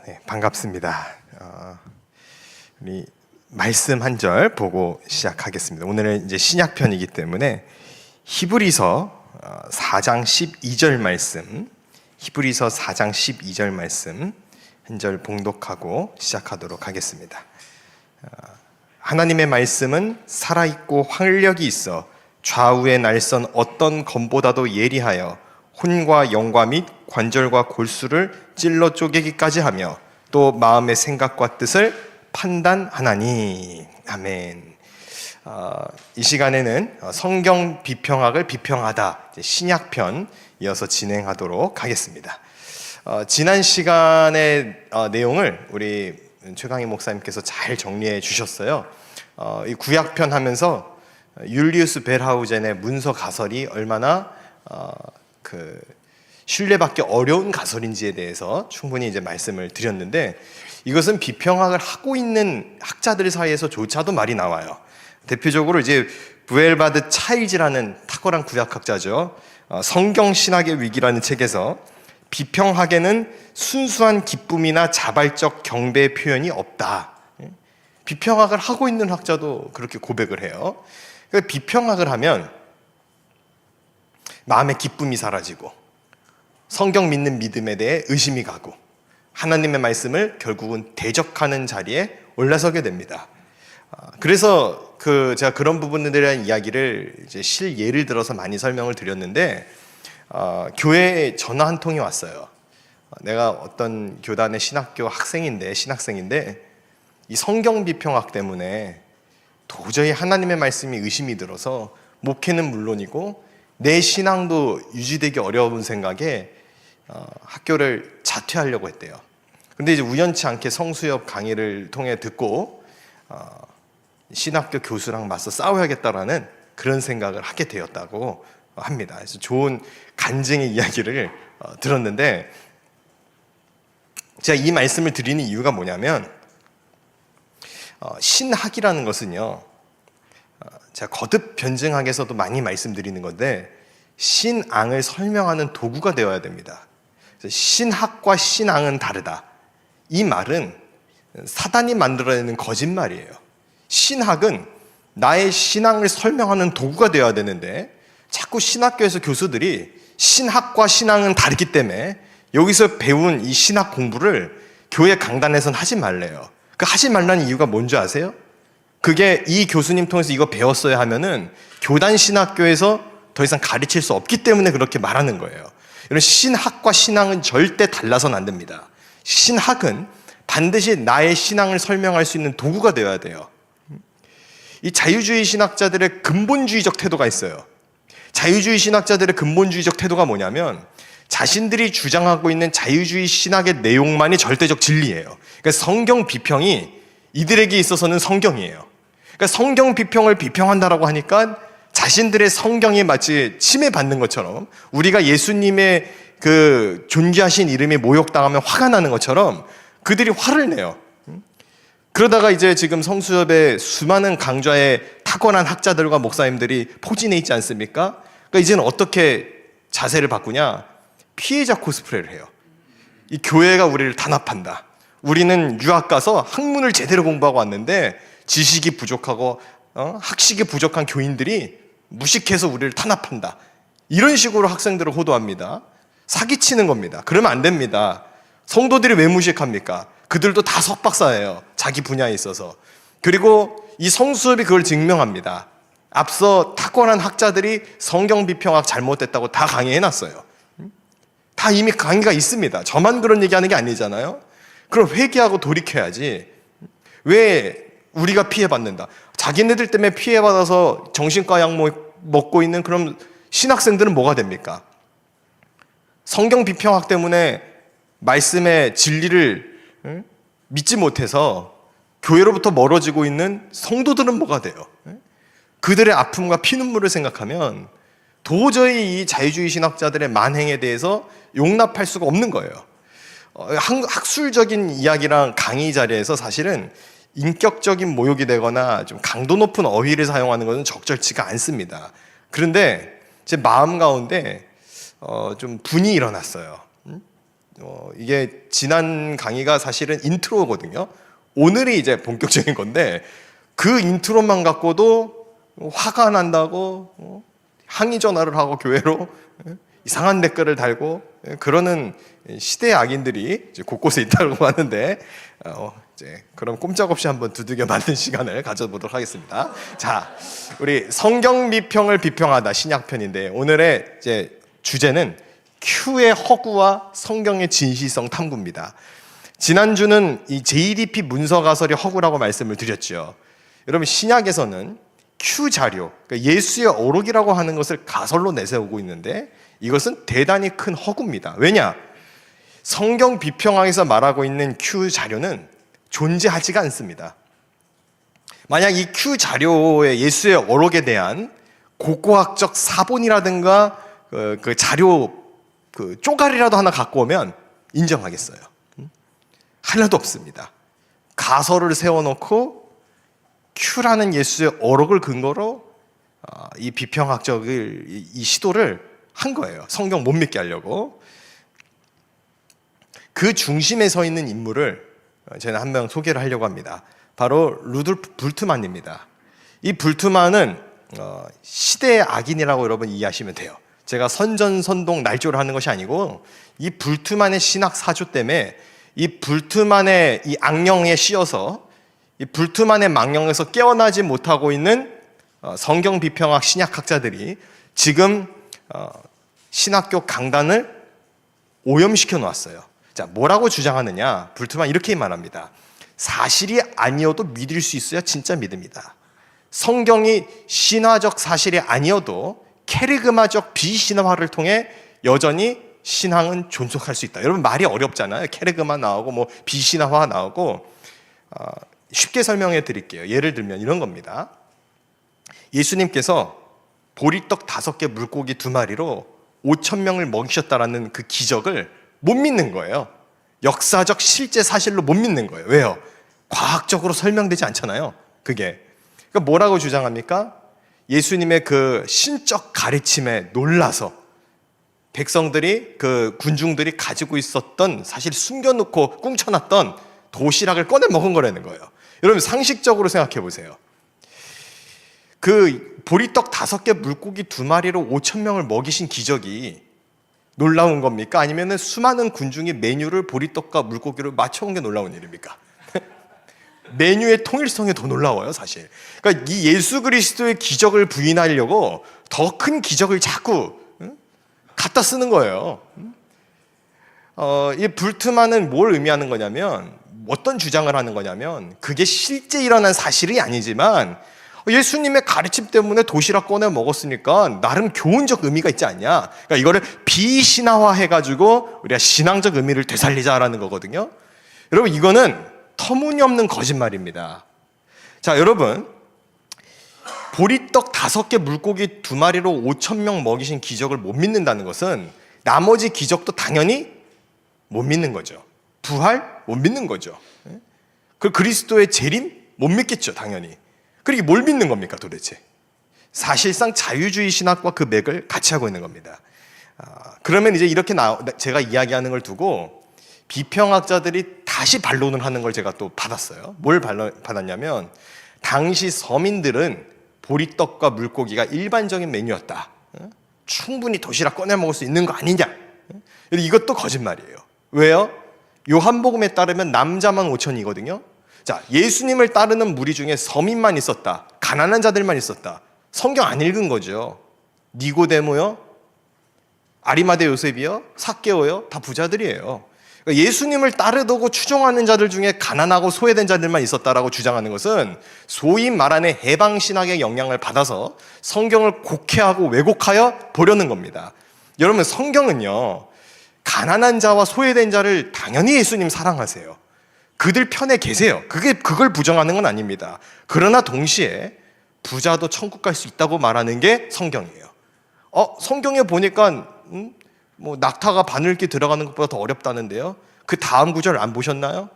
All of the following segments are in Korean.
네, 반갑습니다. 우리 말씀 한 절 보고 시작하겠습니다. 오늘은 이제 신약편이기 때문에 히브리서 4장 12절 말씀, 히브리서 4장 12절 말씀 한 절 봉독하고 시작하도록 하겠습니다. 하나님의 말씀은 살아있고 활력이 있어 좌우의 날선 어떤 검보다도 예리하여 혼과 영과 및 관절과 골수를 찔러 쪼개기까지 하며 또 마음의 생각과 뜻을 판단하나니. 아멘. 이 시간에는 성경 비평학을 비평하다 신약편 이어서 진행하도록 하겠습니다. 지난 시간의 내용을 우리 최강희 목사님께서 잘 정리해 주셨어요. 이 구약편 하면서 율리우스 벨하우젠의 문서 가설이 얼마나 신뢰받기 어려운 가설인지에 대해서 충분히 이제 말씀을 드렸는데, 이것은 비평학을 하고 있는 학자들 사이에서조차도 말이 나와요. 대표적으로 이제 부엘바드 차일즈라는 탁월한 구약학자죠. 성경 신학의 위기라는 책에서 비평학에는 순수한 기쁨이나 자발적 경배의 표현이 없다. 비평학을 하고 있는 학자도 그렇게 고백을 해요. 그러니까 비평학을 하면 마음의 기쁨이 사라지고 성경 믿는 믿음에 대해 의심이 가고 하나님의 말씀을 결국은 대적하는 자리에 올라서게 됩니다. 그래서 제가 그런 부분에 대한 이야기를 이제 실예를 들어서 많이 설명을 드렸는데, 교회에 전화 한 통이 왔어요. 내가 어떤 교단의 신학생인데 이 성경 비평학 때문에 도저히 하나님의 말씀이 의심이 들어서 목회는 물론이고 내 신앙도 유지되기 어려운 생각에 학교를 자퇴하려고 했대요. 근데 이제 우연치 않게 성수협 강의를 통해 듣고 신학교 교수랑 맞서 싸워야겠다라는 그런 생각을 하게 되었다고 합니다. 그래서 좋은 간증의 이야기를 들었는데, 제가 이 말씀을 드리는 이유가 뭐냐면, 신학이라는 것은요, 제가 거듭 변증학에서도 많이 말씀드리는 건데, 신앙을 설명하는 도구가 되어야 됩니다. 신학과 신앙은 다르다. 이 말은 사단이 만들어내는 거짓말이에요. 신학은 나의 신앙을 설명하는 도구가 되어야 되는데, 자꾸 신학교에서 교수들이 신학과 신앙은 다르기 때문에 여기서 배운 이 신학 공부를 교회 강단에서는 하지 말래요. 그 하지 말라는 이유가 뭔지 아세요? 그게 이 교수님 통해서 이거 배웠어야 하면은 교단 신학교에서 더 이상 가르칠 수 없기 때문에 그렇게 말하는 거예요. 이런 신학과 신앙은 절대 달라서는 안 됩니다. 신학은 반드시 나의 신앙을 설명할 수 있는 도구가 되어야 돼요. 이 자유주의 신학자들의 근본주의적 태도가 있어요. 자유주의 신학자들의 근본주의적 태도가 뭐냐면, 자신들이 주장하고 있는 자유주의 신학의 내용만이 절대적 진리예요. 그러니까 성경 비평이 이들에게 있어서는 성경이에요. 그러니까 성경 비평을 비평한다라고 하니까 자신들의 성경이 마치 침해받는 것처럼, 우리가 예수님의 그 존귀하신 이름에 모욕당하면 화가 나는 것처럼 그들이 화를 내요. 그러다가 이제 지금 성수협의 수많은 강좌에 탁월한 학자들과 목사님들이 포진해 있지 않습니까? 그러니까 이제는 어떻게 자세를 바꾸냐? 피해자 코스프레를 해요. 이 교회가 우리를 단합한다. 우리는 유학 가서 학문을 제대로 공부하고 왔는데 지식이 부족하고 학식이 부족한 교인들이 무식해서 우리를 탄압한다. 이런 식으로 학생들을 호도합니다. 사기치는 겁니다. 그러면 안 됩니다. 성도들이 왜 무식합니까? 그들도 다 석박사예요. 자기 분야에 있어서. 그리고 이 성수협이 그걸 증명합니다. 앞서 탁월한 학자들이 성경 비평학 잘못됐다고 다 강의해놨어요. 다 이미 강의가 있습니다. 저만 그런 얘기하는 게 아니잖아요. 그럼 회개하고 돌이켜야지. 왜 우리가 피해받는다? 자기네들 때문에 피해받아서 정신과 약 먹고 있는 그런 신학생들은 뭐가 됩니까? 성경 비평학 때문에 말씀의 진리를 믿지 못해서 교회로부터 멀어지고 있는 성도들은 뭐가 돼요? 그들의 아픔과 피눈물을 생각하면 도저히 이 자유주의 신학자들의 만행에 대해서 용납할 수가 없는 거예요. 학술적인 이야기랑 강의 자리에서 사실은 인격적인 모욕이 되거나 좀 강도 높은 어휘를 사용하는 것은 적절치가 않습니다. 그런데 제 마음 가운데 좀 분이 일어났어요. 이게 지난 강의가 사실은 인트로거든요. 오늘이 이제 본격적인 건데 그 인트로만 갖고도 화가 난다고 항의 전화를 하고 교회로 이상한 댓글을 달고 그러는 시대의 악인들이 이제 곳곳에 있다고 하는데 이제 그럼 꼼짝없이 한번 두들겨 맞는 시간을 가져보도록 하겠습니다. 자, 우리 성경 미평을 비평하다 신약편인데 오늘의 이제 주제는 Q의 허구와 성경의 진실성 탐구입니다. 지난주는 이 JDP 문서 가설이 허구라고 말씀을 드렸죠. 여러분 신약에서는 Q 자료, 그러니까 예수의 어록이라고 하는 것을 가설로 내세우고 있는데 이것은 대단히 큰 허구입니다. 왜냐? 성경 비평학에서 말하고 있는 Q 자료는 존재하지가 않습니다. 만약 이 Q 자료의 예수의 어록에 대한 고고학적 사본이라든가 그 자료 그 쪼가리라도 하나 갖고 오면 인정하겠어요. 하나도 없습니다. 가설을 세워놓고 Q라는 예수의 어록을 근거로 이 비평학적을 이 시도를 한 거예요. 성경 못 믿게 하려고. 그 중심에 서 있는 인물을 저는 한 명 소개를 하려고 합니다. 바로 루돌프 불트만입니다. 이 불트만은 시대의 악인이라고 여러분 이해하시면 돼요. 제가 선전선동 날조를 하는 것이 아니고 이 불트만의 신학 사조 때문에 이 불트만의 이 악령에 씌어서 이 불트만의 망령에서 깨어나지 못하고 있는 성경 비평학 신약학자들이 지금 신학교 강단을 오염시켜 놓았어요. 자, 뭐라고 주장하느냐? 불트만 이렇게 말합니다. 사실이 아니어도 믿을 수 있어야 진짜 믿음이다. 성경이 신화적 사실이 아니어도 캐리그마적 비신화를 통해 여전히 신앙은 존속할 수 있다. 여러분 말이 어렵잖아요. 캐리그마 나오고 뭐 비신화 나오고 쉽게 설명해 드릴게요. 예를 들면 이런 겁니다. 예수님께서 보리떡 5개 물고기 2마리로 5,000명을 먹이셨다라는 그 기적을 못 믿는 거예요. 역사적 실제 사실로 못 믿는 거예요. 왜요? 과학적으로 설명되지 않잖아요. 그게. 그러니까 뭐라고 주장합니까? 예수님의 그 신적 가르침에 놀라서 백성들이 그 군중들이 가지고 있었던 사실 숨겨놓고 꿍쳐놨던 도시락을 꺼내 먹은 거라는 거예요. 여러분 상식적으로 생각해 보세요. 그 보리떡 5개 물고기 2마리로 5,000명을 먹이신 기적이 놀라운 겁니까? 아니면 수많은 군중이 메뉴를 보리떡과 물고기로 맞춰온 게 놀라운 일입니까? 메뉴의 통일성이 더 놀라워요, 사실. 그러니까 이 예수 그리스도의 기적을 부인하려고 더 큰 기적을 자꾸 갖다 쓰는 거예요. 이 불트만은 뭘 의미하는 거냐면 어떤 주장을 하는 거냐면 그게 실제 일어난 사실이 아니지만 예수님의 가르침 때문에 도시락 꺼내 먹었으니까 나름 교훈적 의미가 있지 않냐. 그러니까 이거를 비신화화해가지고 우리가 신앙적 의미를 되살리자라는 거거든요. 여러분 이거는 터무니없는 거짓말입니다. 자, 여러분 보리떡 5개 물고기 2마리로 5,000명 먹이신 기적을 못 믿는다는 것은 나머지 기적도 당연히 못 믿는 거죠. 부활 못 믿는 거죠. 그 그리스도의 재림 못 믿겠죠, 당연히. 그러게 뭘 믿는 겁니까, 도대체? 사실상 자유주의 신학과 그 맥을 같이 하고 있는 겁니다. 그러면 이제 이렇게 제가 이야기하는 걸 두고 비평학자들이 다시 반론을 하는 걸 제가 또 받았어요. 뭘 받았냐면 당시 서민들은 보리떡과 물고기가 일반적인 메뉴였다. 충분히 도시락 꺼내 먹을 수 있는 거 아니냐. 이것도 거짓말이에요. 왜요? 요한복음에 따르면 남자만 5,000이거든요. 자, 예수님을 따르는 무리 중에 서민만 있었다. 가난한 자들만 있었다. 성경 안 읽은 거죠. 니고데모요, 아리마대 요셉이요, 삭개오요, 다 부자들이에요. 그러니까 예수님을 따르고 추종하는 자들 중에 가난하고 소외된 자들만 있었다라고 주장하는 것은 소위 말하는 해방신학의 영향을 받아서 성경을 곡해하고 왜곡하여 보려는 겁니다. 여러분 성경은요, 가난한 자와 소외된 자를 당연히 예수님 사랑하세요. 그들 편에 계세요. 그걸 부정하는 건 아닙니다. 그러나 동시에 부자도 천국 갈 수 있다고 말하는 게 성경이에요. 성경에 보니까 뭐 낙타가 바늘기 들어가는 것보다 더 어렵다는데요. 그 다음 구절 안 보셨나요?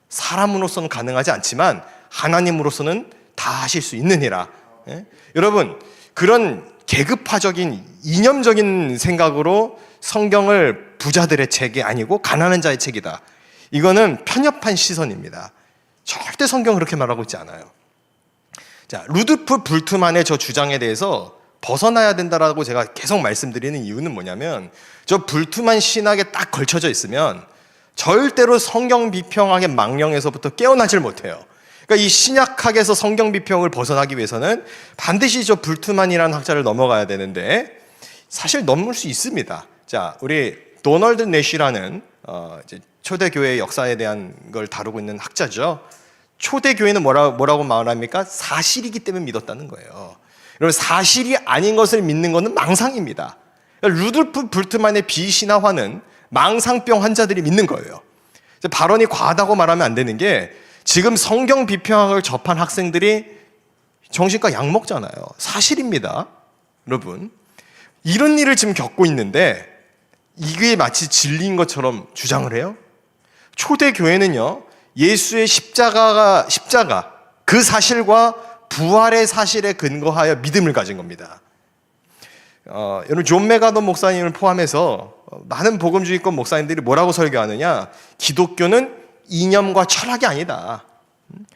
사람으로서는 가능하지 않지만 하나님으로서는 다 하실 수 있느니라. 예? 여러분 그런 계급화적인 이념적인 생각으로 성경을 부자들의 책이 아니고 가난한 자의 책이다. 이거는 편협한 시선입니다. 절대 성경 그렇게 말하고 있지 않아요. 자, 루드프 불트만의 저 주장에 대해서 벗어나야 된다라고 제가 계속 말씀드리는 이유는 뭐냐면, 저 불트만 신학에 딱 걸쳐져 있으면 절대로 성경 비평학의 망령에서부터 깨어나질 못해요. 그러니까 이 신약학에서 성경 비평을 벗어나기 위해서는 반드시 저 불트만이라는 학자를 넘어가야 되는데, 사실 넘을 수 있습니다. 자, 우리 도널드 내쉬라는 이제 초대교회의 역사에 대한 걸 다루고 있는 학자죠. 초대교회는 뭐라고 말합니까? 사실이기 때문에 믿었다는 거예요. 여러분, 사실이 아닌 것을 믿는 것은 망상입니다. 루돌프 불트만의 비신화화는 망상병 환자들이 믿는 거예요. 발언이 과하다고 말하면 안 되는 게, 지금 성경 비평학을 접한 학생들이 정신과 약 먹잖아요. 사실입니다. 여러분, 이런 일을 지금 겪고 있는데 이게 마치 진리인 것처럼 주장을 해요? 초대교회는요, 예수의 십자가 그 사실과 부활의 사실에 근거하여 믿음을 가진 겁니다. 여러분, 존 메가더 목사님을 포함해서 많은 복음주의권 목사님들이 뭐라고 설교하느냐, 기독교는 이념과 철학이 아니다,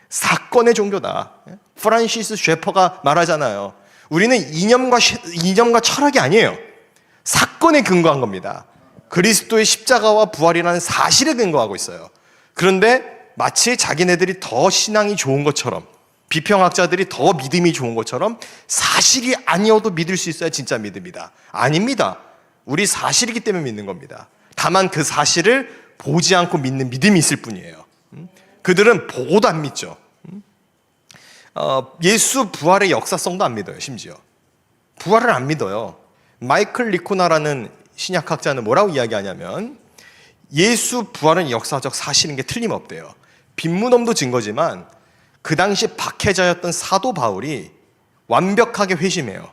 사건의 종교다. 프란시스 쉐퍼가 말하잖아요. 우리는 이념과 철학이 아니에요. 사건에 근거한 겁니다. 그리스도의 십자가와 부활이라는 사실에 근거하고 있어요. 그런데 마치 자기네들이 더 신앙이 좋은 것처럼, 비평학자들이 더 믿음이 좋은 것처럼 사실이 아니어도 믿을 수 있어야 진짜 믿음이다. 아닙니다. 우리 사실이기 때문에 믿는 겁니다. 다만 그 사실을 보지 않고 믿는 믿음이 있을 뿐이에요. 그들은 보고도 안 믿죠. 예수 부활의 역사성도 안 믿어요. 심지어 부활을 안 믿어요. 마이클 리코나라는 신약학자는 뭐라고 이야기하냐면, 예수 부활은 역사적 사실인 게 틀림없대요. 빈문엄도 증거지만 그 당시 박해자였던 사도 바울이 완벽하게 회심해요.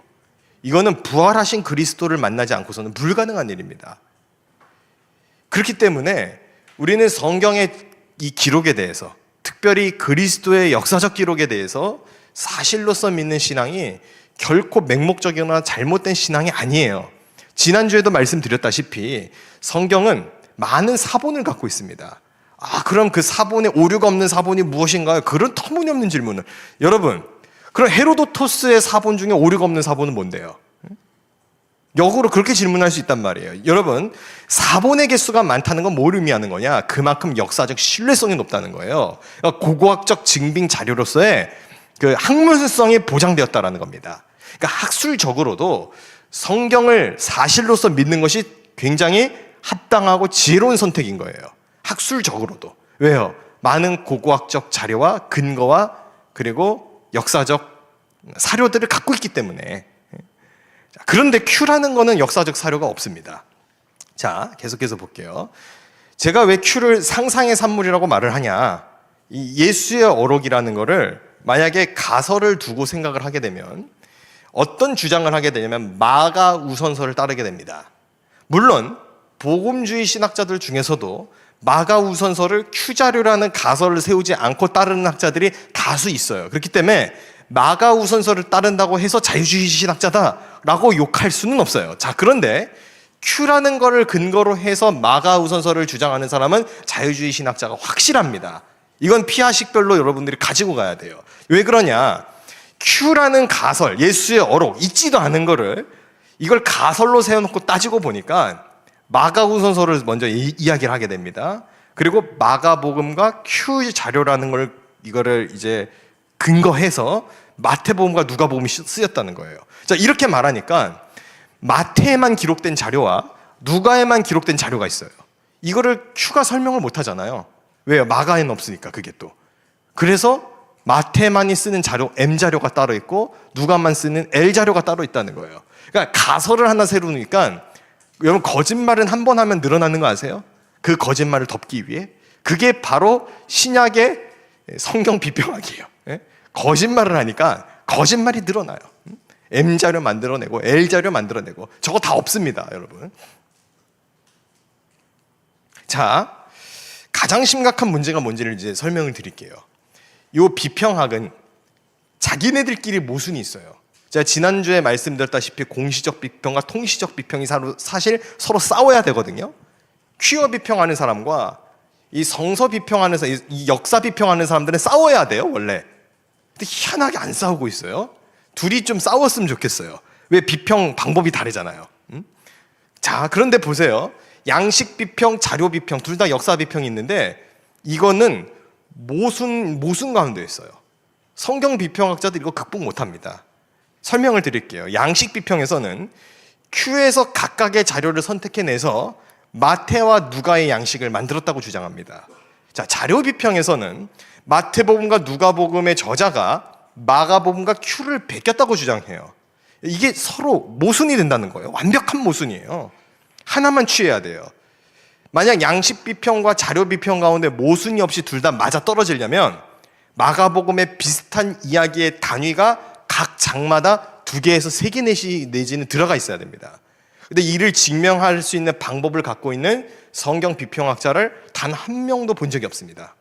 이거는 부활하신 그리스도를 만나지 않고서는 불가능한 일입니다. 그렇기 때문에 우리는 성경의 이 기록에 대해서, 특별히 그리스도의 역사적 기록에 대해서 사실로서 믿는 신앙이 결코 맹목적이거나 잘못된 신앙이 아니에요. 지난주에도 말씀드렸다시피 성경은 많은 사본을 갖고 있습니다. 그럼 그 사본에 오류가 없는 사본이 무엇인가요? 그런 터무니없는 질문을. 여러분, 그럼 헤로도토스의 사본 중에 오류가 없는 사본은 뭔데요? 역으로 그렇게 질문할 수 있단 말이에요. 여러분, 사본의 개수가 많다는 건 뭘 의미하는 거냐? 그만큼 역사적 신뢰성이 높다는 거예요. 그러니까 고고학적 증빙 자료로서의 그 학문성이 보장되었다라는 겁니다. 그러니까 학술적으로도 성경을 사실로서 믿는 것이 굉장히 합당하고 지혜로운 선택인 거예요. 학술적으로도. 왜요? 많은 고고학적 자료와 근거와 그리고 역사적 사료들을 갖고 있기 때문에. 그런데 큐라는 거는 역사적 사료가 없습니다. 자, 계속해서 볼게요. 제가 왜 큐를 상상의 산물이라고 말을 하냐? 이 예수의 어록이라는 거를 만약에 가설을 두고 생각을 하게 되면 어떤 주장을 하게 되냐면 마가 우선서를 따르게 됩니다. 물론 복음주의 신학자들 중에서도 마가 우선서를 큐 자료라는 가설을 세우지 않고 따르는 학자들이 다수 있어요. 그렇기 때문에 마가 우선서를 따른다고 해서 자유주의 신학자다라고 욕할 수는 없어요. 자, 그런데 큐라는 거를 근거로 해서 마가 우선서를 주장하는 사람은 자유주의 신학자가 확실합니다. 이건 피하식별로 여러분들이 가지고 가야 돼요. 왜 그러냐? 큐라는 가설, 예수의 어록, 있지도 않은 거를 이걸 가설로 세워놓고 따지고 보니까 마가 우선서를 먼저 이야기를 하게 됩니다. 그리고 마가복음과 큐 자료라는 걸 이거를 이제 근거해서 마태복음과 누가복음이 쓰였다는 거예요. 자, 이렇게 말하니까 마태에만 기록된 자료와 누가에만 기록된 자료가 있어요. 이거를 큐가 설명을 못 하잖아요. 왜요? 마가에는 없으니까 그게 또. 그래서 마태만이 쓰는 자료 M 자료가 따로 있고 누가만 쓰는 L 자료가 따로 있다는 거예요. 그러니까 가설을 하나 세우니까 여러분, 거짓말은 한 번 하면 늘어나는 거 아세요? 그 거짓말을 덮기 위해. 그게 바로 신약의 성경 비평학이에요. 거짓말을 하니까 거짓말이 늘어나요. M 자료 만들어내고 L 자료 만들어내고 저거 다 없습니다, 여러분. 자, 가장 심각한 문제가 뭔지를 이제 설명을 드릴게요. 이 비평학은 자기네들끼리 모순이 있어요. 제가 지난주에 말씀드렸다시피 공시적 비평과 통시적 비평이 사실 서로 싸워야 되거든요. 퀴어 비평하는 사람과 이 성서 비평하는 사람, 이 역사 비평하는 사람들은 싸워야 돼요, 원래. 근데 희한하게 안 싸우고 있어요. 둘이 좀 싸웠으면 좋겠어요. 왜? 비평 방법이 다르잖아요. 자, 그런데 보세요. 양식 비평, 자료 비평, 둘 다 역사 비평이 있는데 이거는 모순 가운데 있어요. 성경 비평학자들 이거 극복 못합니다. 설명을 드릴게요. 양식 비평에서는 큐에서 각각의 자료를 선택해내서 마태와 누가의 양식을 만들었다고 주장합니다. 자, 자료 비평에서는 마태복음과 누가복음의 저자가 마가복음과 큐를 베꼈다고 주장해요. 이게 서로 모순이 된다는 거예요. 완벽한 모순이에요. 하나만 취해야 돼요. 만약 양식 비평과 자료 비평 가운데 모순이 없이 둘 다 맞아 떨어지려면 마가복음의 비슷한 이야기의 단위가 각 장마다 2개에서 3개 내지는 들어가 있어야 됩니다. 근데 이를 증명할 수 있는 방법을 갖고 있는 성경 비평학자를 단 한 명도 본 적이 없습니다.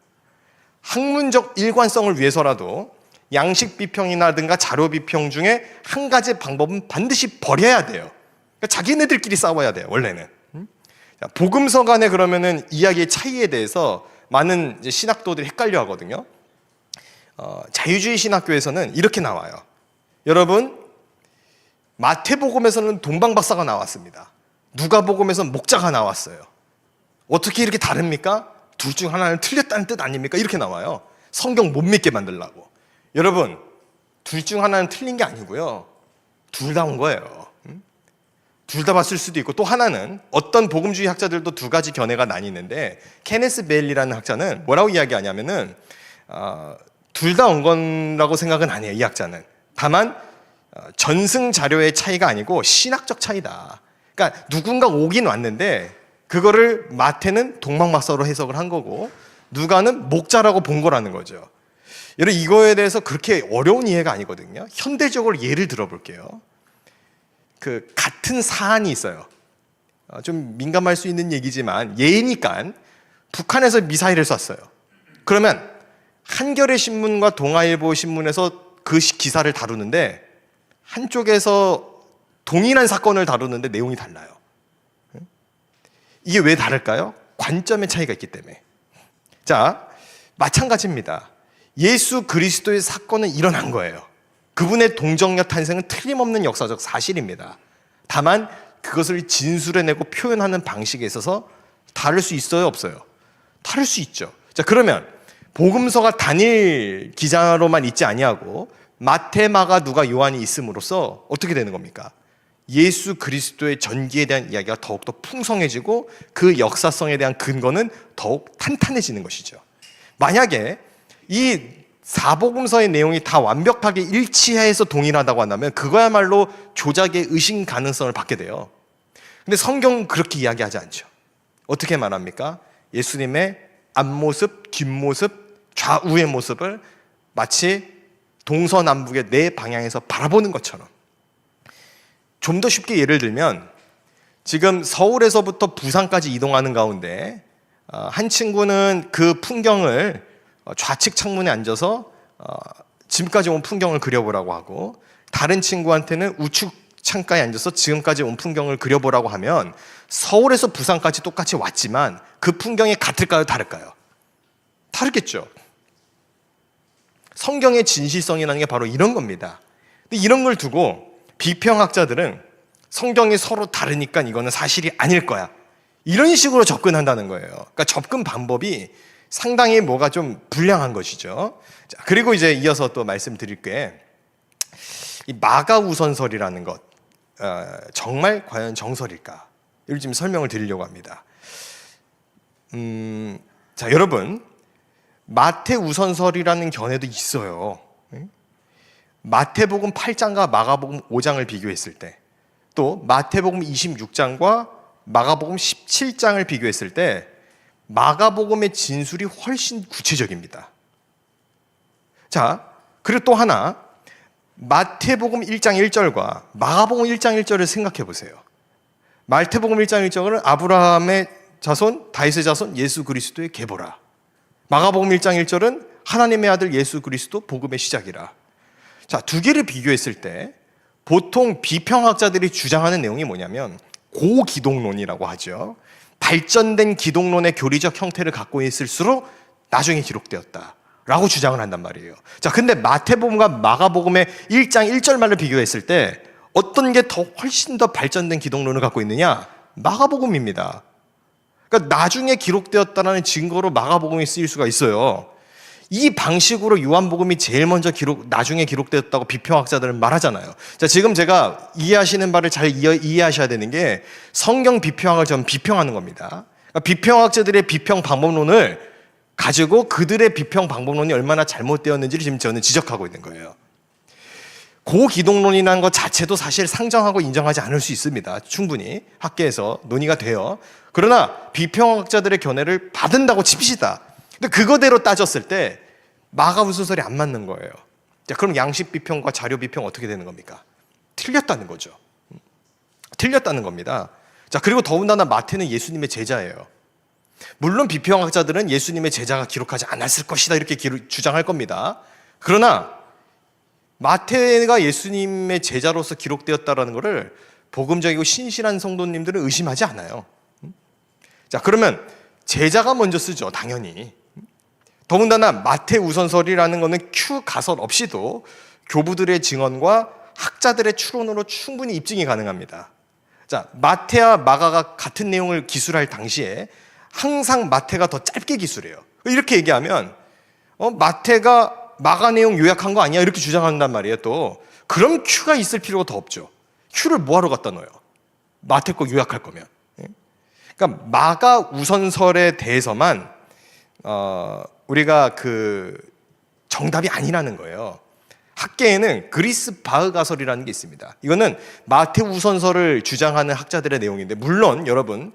학문적 일관성을 위해서라도 양식 비평이라든가 자료 비평 중에 한 가지 방법은 반드시 버려야 돼요. 그러니까 자기네들끼리 싸워야 돼요, 원래는. 복음서 간에 그러면은 이야기의 차이에 대해서 많은 이제 신학도들이 헷갈려 하거든요. 자유주의 신학교에서는 이렇게 나와요. 여러분, 마태복음에서는 동방박사가 나왔습니다. 누가복음에서는 목자가 나왔어요. 어떻게 이렇게 다릅니까? 둘 중 하나는 틀렸다는 뜻 아닙니까? 이렇게 나와요. 성경 못 믿게 만들려고. 여러분, 둘 중 하나는 틀린 게 아니고요. 둘 다 온 거예요. 둘 다 봤을 수도 있고, 또 하나는 어떤 복음주의 학자들도 2가지 견해가 나뉘는데 케네스 베일리라는 학자는 뭐라고 이야기하냐면은 둘 다 온 거라고 생각은 안 해요, 이 학자는. 다만 전승 자료의 차이가 아니고 신학적 차이다. 그러니까 누군가 오긴 왔는데 그거를 마태는 동방박사로 해석을 한 거고 누가는 목자라고 본 거라는 거죠. 여러분, 이거에 대해서 그렇게 어려운 이해가 아니거든요. 현대적으로 예를 들어볼게요. 그 같은 사안이 있어요. 좀 민감할 수 있는 얘기지만 예니까 북한에서 미사일을 쐈어요. 그러면 한겨레 신문과 동아일보 신문에서 그 기사를 다루는데 한쪽에서 동일한 사건을 다루는데 내용이 달라요. 이게 왜 다를까요? 관점의 차이가 있기 때문에. 자, 마찬가지입니다. 예수 그리스도의 사건은 일어난 거예요. 그분의 동정녀 탄생은 틀림없는 역사적 사실입니다. 다만 그것을 진술해내고 표현하는 방식에 있어서 다를 수 있어요, 없어요? 다를 수 있죠. 자, 그러면 복음서가 단일 기자로만 있지 아니하고 마태, 마가, 누가, 요한이 있음으로써 어떻게 되는 겁니까? 예수 그리스도의 전기에 대한 이야기가 더욱더 풍성해지고 그 역사성에 대한 근거는 더욱 탄탄해지는 것이죠. 만약에 이 사복음서의 내용이 다 완벽하게 일치해서 동일하다고 한다면 그거야말로 조작의 의심 가능성을 받게 돼요. 근데 성경은 그렇게 이야기하지 않죠. 어떻게 말합니까? 예수님의 앞모습, 뒷모습, 좌우의 모습을 마치 동서남북의 4방향에서 바라보는 것처럼. 좀 더 쉽게 예를 들면 지금 서울에서부터 부산까지 이동하는 가운데 한 친구는 그 풍경을 좌측 창문에 앉아서 지금까지 온 풍경을 그려보라고 하고 다른 친구한테는 우측 창가에 앉아서 지금까지 온 풍경을 그려보라고 하면 서울에서 부산까지 똑같이 왔지만 그 풍경이 같을까요? 다를까요? 다르겠죠. 성경의 진실성이라는 게 바로 이런 겁니다. 근데 이런 걸 두고 비평학자들은 성경이 서로 다르니까 이거는 사실이 아닐 거야. 이런 식으로 접근한다는 거예요. 그러니까 접근 방법이 상당히 뭐가 좀 불량한 것이죠. 자, 그리고 이제 이어서 또 말씀드릴 게 이 마가우선설이라는 것 정말 과연 정설일까? 이걸 지금 설명을 드리려고 합니다. 자, 여러분, 마태우선설이라는 견해도 있어요. 마태복음 8장과 마가복음 5장을 비교했을 때, 또 마태복음 26장과 마가복음 17장을 비교했을 때 마가복음의 진술이 훨씬 구체적입니다. 자, 그리고 또 하나, 마태복음 1장 1절과 마가복음 1장 1절을 생각해 보세요. 마태복음 1장 1절은 아브라함의 자손, 다윗의 자손, 예수 그리스도의 계보라. 마가복음 1장 1절은 하나님의 아들 예수 그리스도 복음의 시작이라. 자, 2개를 비교했을 때 보통 비평학자들이 주장하는 내용이 뭐냐면 고기독론이라고 하죠. 발전된 기독론의 교리적 형태를 갖고 있을수록 나중에 기록되었다라고 주장을 한단 말이에요. 자, 근데 마태복음과 마가복음의 1장 1절만을 비교했을 때 어떤 게 더 훨씬 더 발전된 기독론을 갖고 있느냐? 마가복음입니다. 그러니까 나중에 기록되었다는 증거로 마가복음이 쓰일 수가 있어요. 이 방식으로 요한복음이 제일 먼저 나중에 기록되었다고 비평학자들은 말하잖아요. 자, 지금 제가 이해하시는 바를 잘 이해하셔야 되는 게 성경 비평학을 전 비평하는 겁니다. 그러니까 비평학자들의 비평 방법론을 가지고 그들의 비평 방법론이 얼마나 잘못되었는지를 지금 저는 지적하고 있는 거예요. 고기독론이라는 것 자체도 사실 상정하고 인정하지 않을 수 있습니다. 충분히 학계에서 논의가 돼요. 그러나 비평학자들의 견해를 받은다고 칩시다. 근데 그거대로 따졌을 때 마가우스설이 안 맞는 거예요. 자, 그럼 양식 비평과 자료 비평 어떻게 되는 겁니까? 틀렸다는 거죠. 틀렸다는 겁니다. 자, 그리고 더군다나 마태는 예수님의 제자예요. 물론 비평학자들은 예수님의 제자가 기록하지 않았을 것이다 이렇게 주장할 겁니다. 그러나 마태가 예수님의 제자로서 기록되었다는 것을 복음적이고 신실한 성도님들은 의심하지 않아요. 자, 그러면 제자가 먼저 쓰죠, 당연히. 더군다나 마태 우선설이라는 것은 큐 가설 없이도 교부들의 증언과 학자들의 추론으로 충분히 입증이 가능합니다. 자, 마태와 마가가 같은 내용을 기술할 당시에 항상 마태가 더 짧게 기술해요. 이렇게 얘기하면 마태가 마가 내용 요약한 거 아니야? 이렇게 주장한단 말이에요. 또 그럼 큐가 있을 필요가 더 없죠. 큐를 뭐하러 갖다 넣어요? 마태 거 요약할 거면. 그러니까 마가 우선설에 대해서만 우리가 그 정답이 아니라는 거예요. 학계에는 그리스 바흐 가설이라는 게 있습니다. 이거는 마태 우선설을 주장하는 학자들의 내용인데, 물론 여러분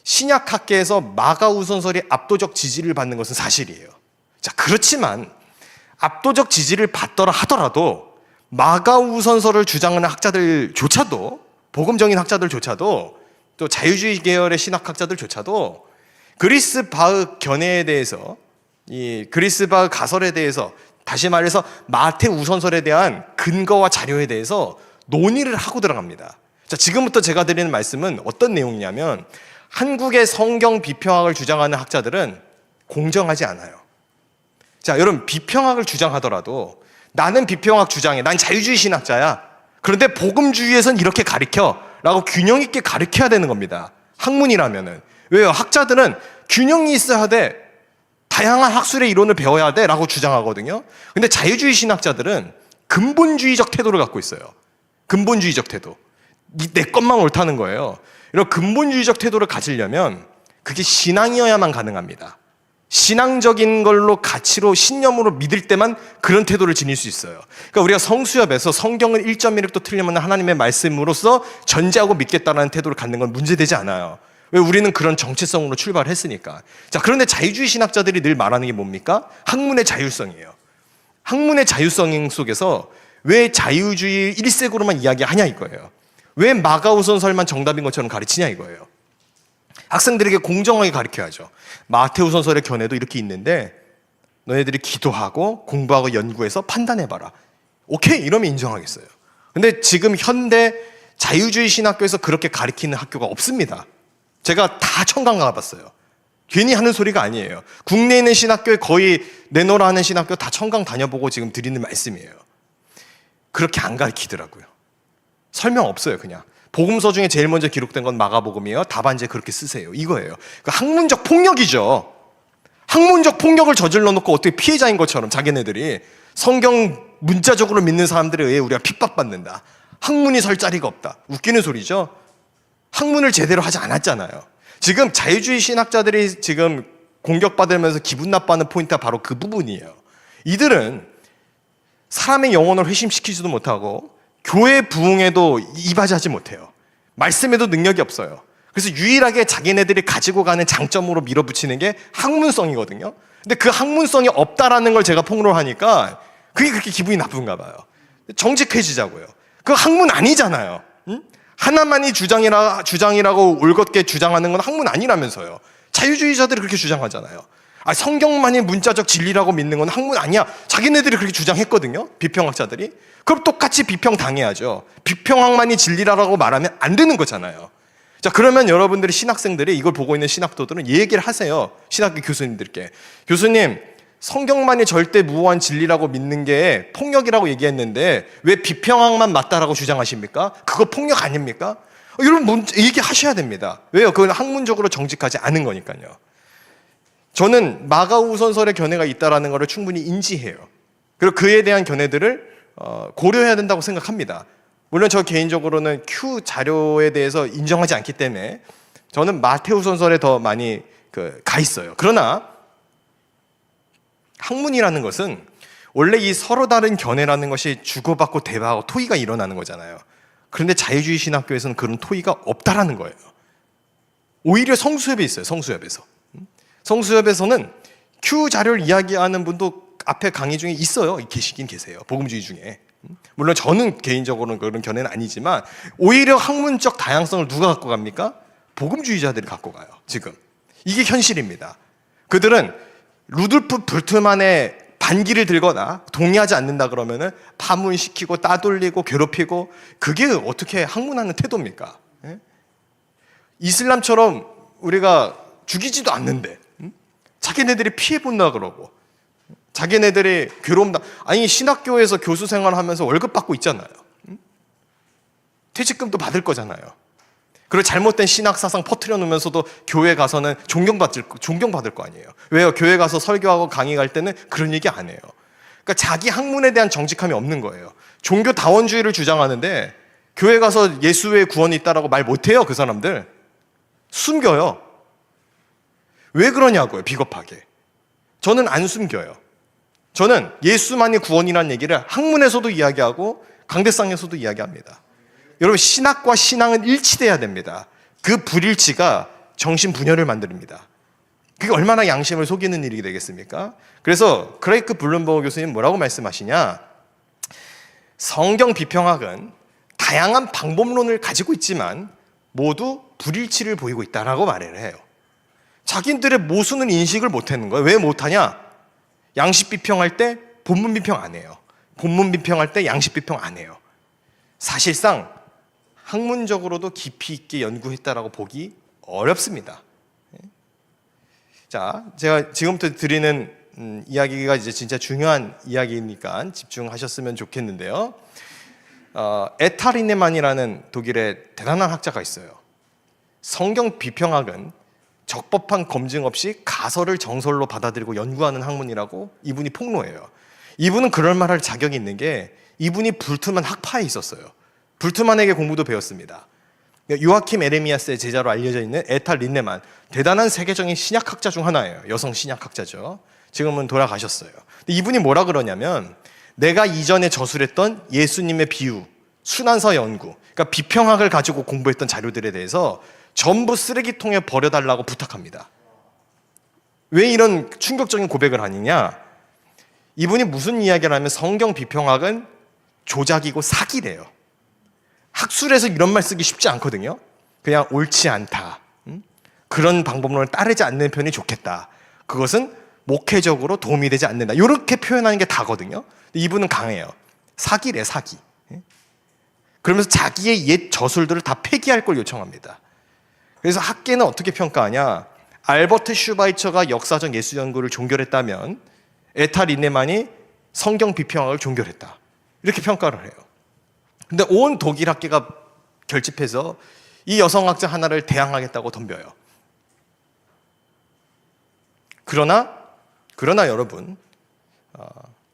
신약 학계에서 마가 우선설이 압도적 지지를 받는 것은 사실이에요. 자, 그렇지만 압도적 지지를 받더라 하더라도 마가 우선설을 주장하는 학자들조차도, 복음적인 학자들조차도, 또 자유주의 계열의 신학학자들조차도 그리스 바흐 견해에 대해서, 이 그리스 바흐 가설에 대해서, 다시 말해서 마태 우선설에 대한 근거와 자료에 대해서 논의를 하고 들어갑니다. 자, 지금부터 제가 드리는 말씀은 어떤 내용이냐면, 한국의 성경 비평학을 주장하는 학자들은 공정하지 않아요. 자, 여러분, 비평학을 주장하더라도 나는 비평학 주장해, 난 자유주의 신학자야, 그런데 복음주의에선 이렇게 가르쳐 라고 균형 있게 가르쳐야 되는 겁니다. 학문이라면은. 왜요? 학자들은 균형이 있어야 돼, 다양한 학술의 이론을 배워야 돼 라고 주장하거든요. 근데 자유주의 신학자들은 근본주의적 태도를 갖고 있어요. 근본주의적 태도. 내 것만 옳다는 거예요. 이런 근본주의적 태도를 가지려면 그게 신앙이어야만 가능합니다. 신앙적인 걸로, 가치로, 신념으로 믿을 때만 그런 태도를 지닐 수 있어요. 그러니까 우리가 성수협에서 성경을 1.1획도 틀리면 하나님의 말씀으로서 전제하고 믿겠다는 태도를 갖는 건 문제되지 않아요. 왜? 우리는 그런 정체성으로 출발했으니까. 자, 그런데 자유주의 신학자들이 늘 말하는 게 뭡니까? 학문의 자율성이에요. 학문의 자율성 속에서 왜 자유주의 1색으로만 이야기하냐 이거예요. 왜 마가우선설만 정답인 것처럼 가르치냐 이거예요. 학생들에게 공정하게 가르쳐야죠. 마태우선설의 견해도 이렇게 있는데 너희들이 기도하고 공부하고 연구해서 판단해봐라. 오케이, 이러면 인정하겠어요. 근데 지금 현대 자유주의 신학교에서 그렇게 가르치는 학교가 없습니다. 제가 다 청강 가봤어요. 괜히 하는 소리가 아니에요. 국내에 있는 신학교에 거의 내노라 하는 신학교 다 청강 다녀보고 지금 드리는 말씀이에요. 그렇게 안 가르치더라고요. 설명 없어요. 그냥 복음서 중에 제일 먼저 기록된 건 마가복음이에요. 답안지에 그렇게 쓰세요. 이거예요. 그 학문적 폭력이죠. 학문적 폭력을 저질러 놓고 어떻게 피해자인 것처럼 자기네들이 성경 문자적으로 믿는 사람들에 의해 우리가 핍박받는다, 학문이 설 자리가 없다. 웃기는 소리죠. 학문을 제대로 하지 않았잖아요. 지금 자유주의 신학자들이 지금 공격받으면서 기분 나빠하는 포인트가 바로 그 부분이에요. 이들은 사람의 영혼을 회심시키지도 못하고 교회 부흥에도 이바지하지 못해요. 말씀에도 능력이 없어요. 그래서 유일하게 자기네들이 가지고 가는 장점으로 밀어붙이는 게 학문성이거든요. 근데 그 학문성이 없다라는 걸 제가 폭로하니까 그게 그렇게 기분이 나쁜가 봐요. 정직해지자고요. 그 학문 아니잖아요. 응? 하나만이 주장이라고 올곧게 주장하는 건 학문 아니라면서요. 자유주의자들이 그렇게 주장하잖아요. 성경만이 문자적 진리라고 믿는 건 학문 아니야, 자기네들이 그렇게 주장했거든요. 비평학자들이. 그럼 똑같이 비평 당해야죠. 비평학만이 진리라고 말하면 안 되는 거잖아요. 자, 그러면 여러분들이 신학생들이 이걸 보고 있는 신학도들은 이 얘기를 하세요. 신학교 교수님들께. 교수님, 성경만이 절대 무호한 진리라고 믿는 게 폭력이라고 얘기했는데 왜 비평학만 맞다라고 주장하십니까? 그거 폭력 아닙니까? 여러분 얘기하셔야 됩니다. 왜요? 그건 학문적으로 정직하지 않은 거니까요. 저는 마가우선설의 견해가 있다라는 것을 충분히 인지해요. 그리고 그에 대한 견해들을 고려해야 된다고 생각합니다. 물론 저 개인적으로는 Q 자료에 대해서 인정하지 않기 때문에 저는 마테우선설에 더 많이 가 있어요. 그러나 학문이라는 것은 원래 이 서로 다른 견해라는 것이 주고받고 대화하고 토의가 일어나는 거잖아요. 그런데 자유주의 신학교에서는 그런 토의가 없다라는 거예요. 오히려 성수협이 있어요. 성수협에서. 성수협에서는 Q 자료를 이야기하는 분도 앞에 강의 중에 있어요. 계시긴 계세요. 복음주의 중에. 물론 저는 개인적으로는 그런 견해는 아니지만 오히려 학문적 다양성을 누가 갖고 갑니까? 복음주의자들이 갖고 가요. 지금. 이게 현실입니다. 그들은 루돌프 불트만의 반기를 들거나 동의하지 않는다 그러면은 파문시키고 따돌리고 괴롭히고 그게 어떻게 학문하는 태도입니까? 이슬람처럼 우리가 죽이지도 않는데 자기네들이 피해본다 그러고 자기네들이 괴로움다. 아니 신학교에서 교수 생활하면서 월급 받고 있잖아요. 퇴직금도 받을 거잖아요. 그리고 잘못된 신학사상 퍼뜨려 놓으면서도 교회 가서는 존경받을 거 아니에요. 왜요? 교회 가서 설교하고 강의 갈 때는 그런 얘기 안 해요. 그러니까 자기 학문에 대한 정직함이 없는 거예요. 종교다원주의를 주장하는데 교회 가서 예수 외에 구원이 있다라고 말 못해요. 그 사람들. 숨겨요. 왜 그러냐고요. 비겁하게. 저는 안 숨겨요. 저는 예수만이 구원이라는 얘기를 학문에서도 이야기하고 강대상에서도 이야기합니다. 여러분 신학과 신앙은 일치돼야 됩니다. 그 불일치가 정신분열을 만듭니다. 그게 얼마나 양심을 속이는 일이 되겠습니까? 그래서 크레이크 블룸버그 교수님 뭐라고 말씀하시냐? 성경 비평학은 다양한 방법론을 가지고 있지만 모두 불일치를 보이고 있다라고 말을 해요. 자기들의 모순을 인식을 못하는 거예요. 왜 못하냐? 양식 비평할 때 본문 비평 안 해요. 본문 비평할 때 양식 비평 안 해요. 사실상 학문적으로도 깊이 있게 연구했다라고 보기 어렵습니다. 자, 제가 지금부터 드리는 이야기가 이제 진짜 중요한 이야기니까 집중하셨으면 좋겠는데요. 에탈 리네만이라는 독일의 대단한 학자가 있어요. 성경 비평학은 적법한 검증 없이 가설을 정설로 받아들이고 연구하는 학문이라고 이분이 폭로해요. 이분은 그럴 말할 자격이 있는 게 이분이 불트만 학파에 있었어요. 불트만에게 공부도 배웠습니다. 요아킴 에레미야스의 제자로 알려져 있는 에탈 린네만, 대단한 세계적인 신약학자 중 하나예요. 여성 신약학자죠. 지금은 돌아가셨어요. 근데 이분이 뭐라 그러냐면 내가 이전에 저술했던 예수님의 비유, 순환서 연구, 그러니까 비평학을 가지고 공부했던 자료들에 대해서 전부 쓰레기통에 버려달라고 부탁합니다. 왜 이런 충격적인 고백을 하느냐? 이분이 무슨 이야기를 하면 성경 비평학은 조작이고 사기래요. 학술에서 이런 말 쓰기 쉽지 않거든요. 그냥 옳지 않다. 그런 방법론을 따르지 않는 편이 좋겠다. 그것은 목회적으로 도움이 되지 않는다. 이렇게 표현하는 게 다거든요. 이분은 강해요. 사기래, 사기. 그러면서 자기의 옛 저술들을 다 폐기할 걸 요청합니다. 그래서 학계는 어떻게 평가하냐? 알버트 슈바이처가 역사적 예수 연구를 종결했다면 에탈 리네만이 성경 비평학을 종결했다. 이렇게 평가를 해요. 근데 온 독일 학계가 결집해서 이 여성학자 하나를 대항하겠다고 덤벼요. 그러나 여러분,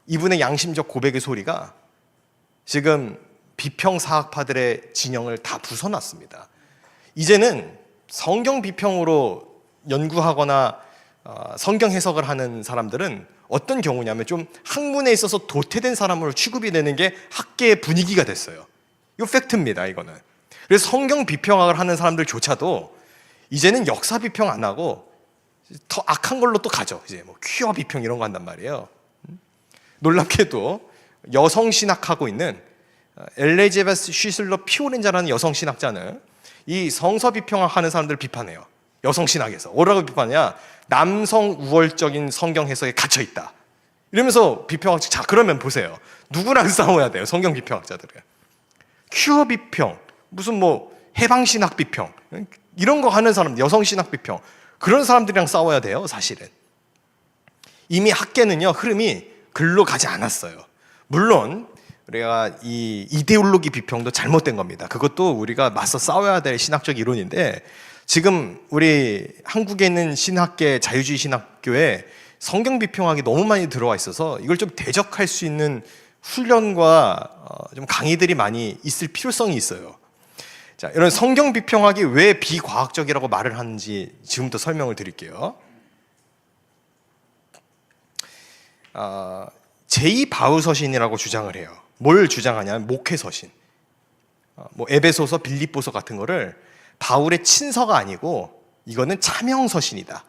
이분의 양심적 고백의 소리가 지금 비평사학파들의 진영을 다 부숴놨습니다. 이제는 성경 비평으로 연구하거나 성경 해석을 하는 사람들은 어떤 경우냐면 좀 학문에 있어서 도태된 사람으로 취급이 되는 게 학계의 분위기가 됐어요. 이거 팩트입니다, 이거는. 그래서 성경 비평학을 하는 사람들조차도 이제는 역사 비평 안 하고 더 악한 걸로 또 가죠. 이제 뭐 퀴어 비평 이런 거 한단 말이에요. 놀랍게도 여성 신학하고 있는 엘리자베스 쉬슬러 피오렌자라는 여성 신학자는 이 성서 비평학 하는 사람들을 비판해요. 여성 신학에서. 뭐라고 비판하냐? 남성 우월적인 성경 해석에 갇혀 있다. 이러면서 비평학자, 자, 그러면 보세요. 누구랑 싸워야 돼요? 성경 비평학자들은. 큐어 비평, 무슨 뭐 해방신학 비평 이런 거 하는 사람, 여성신학 비평 그런 사람들이랑 싸워야 돼요. 사실은 이미 학계는요 흐름이 글로 가지 않았어요. 물론 우리가 이 이데올로기 비평도 잘못된 겁니다. 그것도 우리가 맞서 싸워야 될 신학적 이론인데 지금 우리 한국에 있는 신학계 자유주의 신학교에 성경 비평학이 너무 많이 들어와 있어서 이걸 좀 대적할 수 있는 훈련과 좀 강의들이 많이 있을 필요성이 있어요. 자, 이런 성경 비평학이 왜 비과학적이라고 말을 하는지 지금부터 설명을 드릴게요. 제2바울서신이라고 주장을 해요. 뭘 주장하냐면 목회서신. 뭐 에베소서, 빌립보서 같은 거를 바울의 친서가 아니고 이거는 차명서신이다.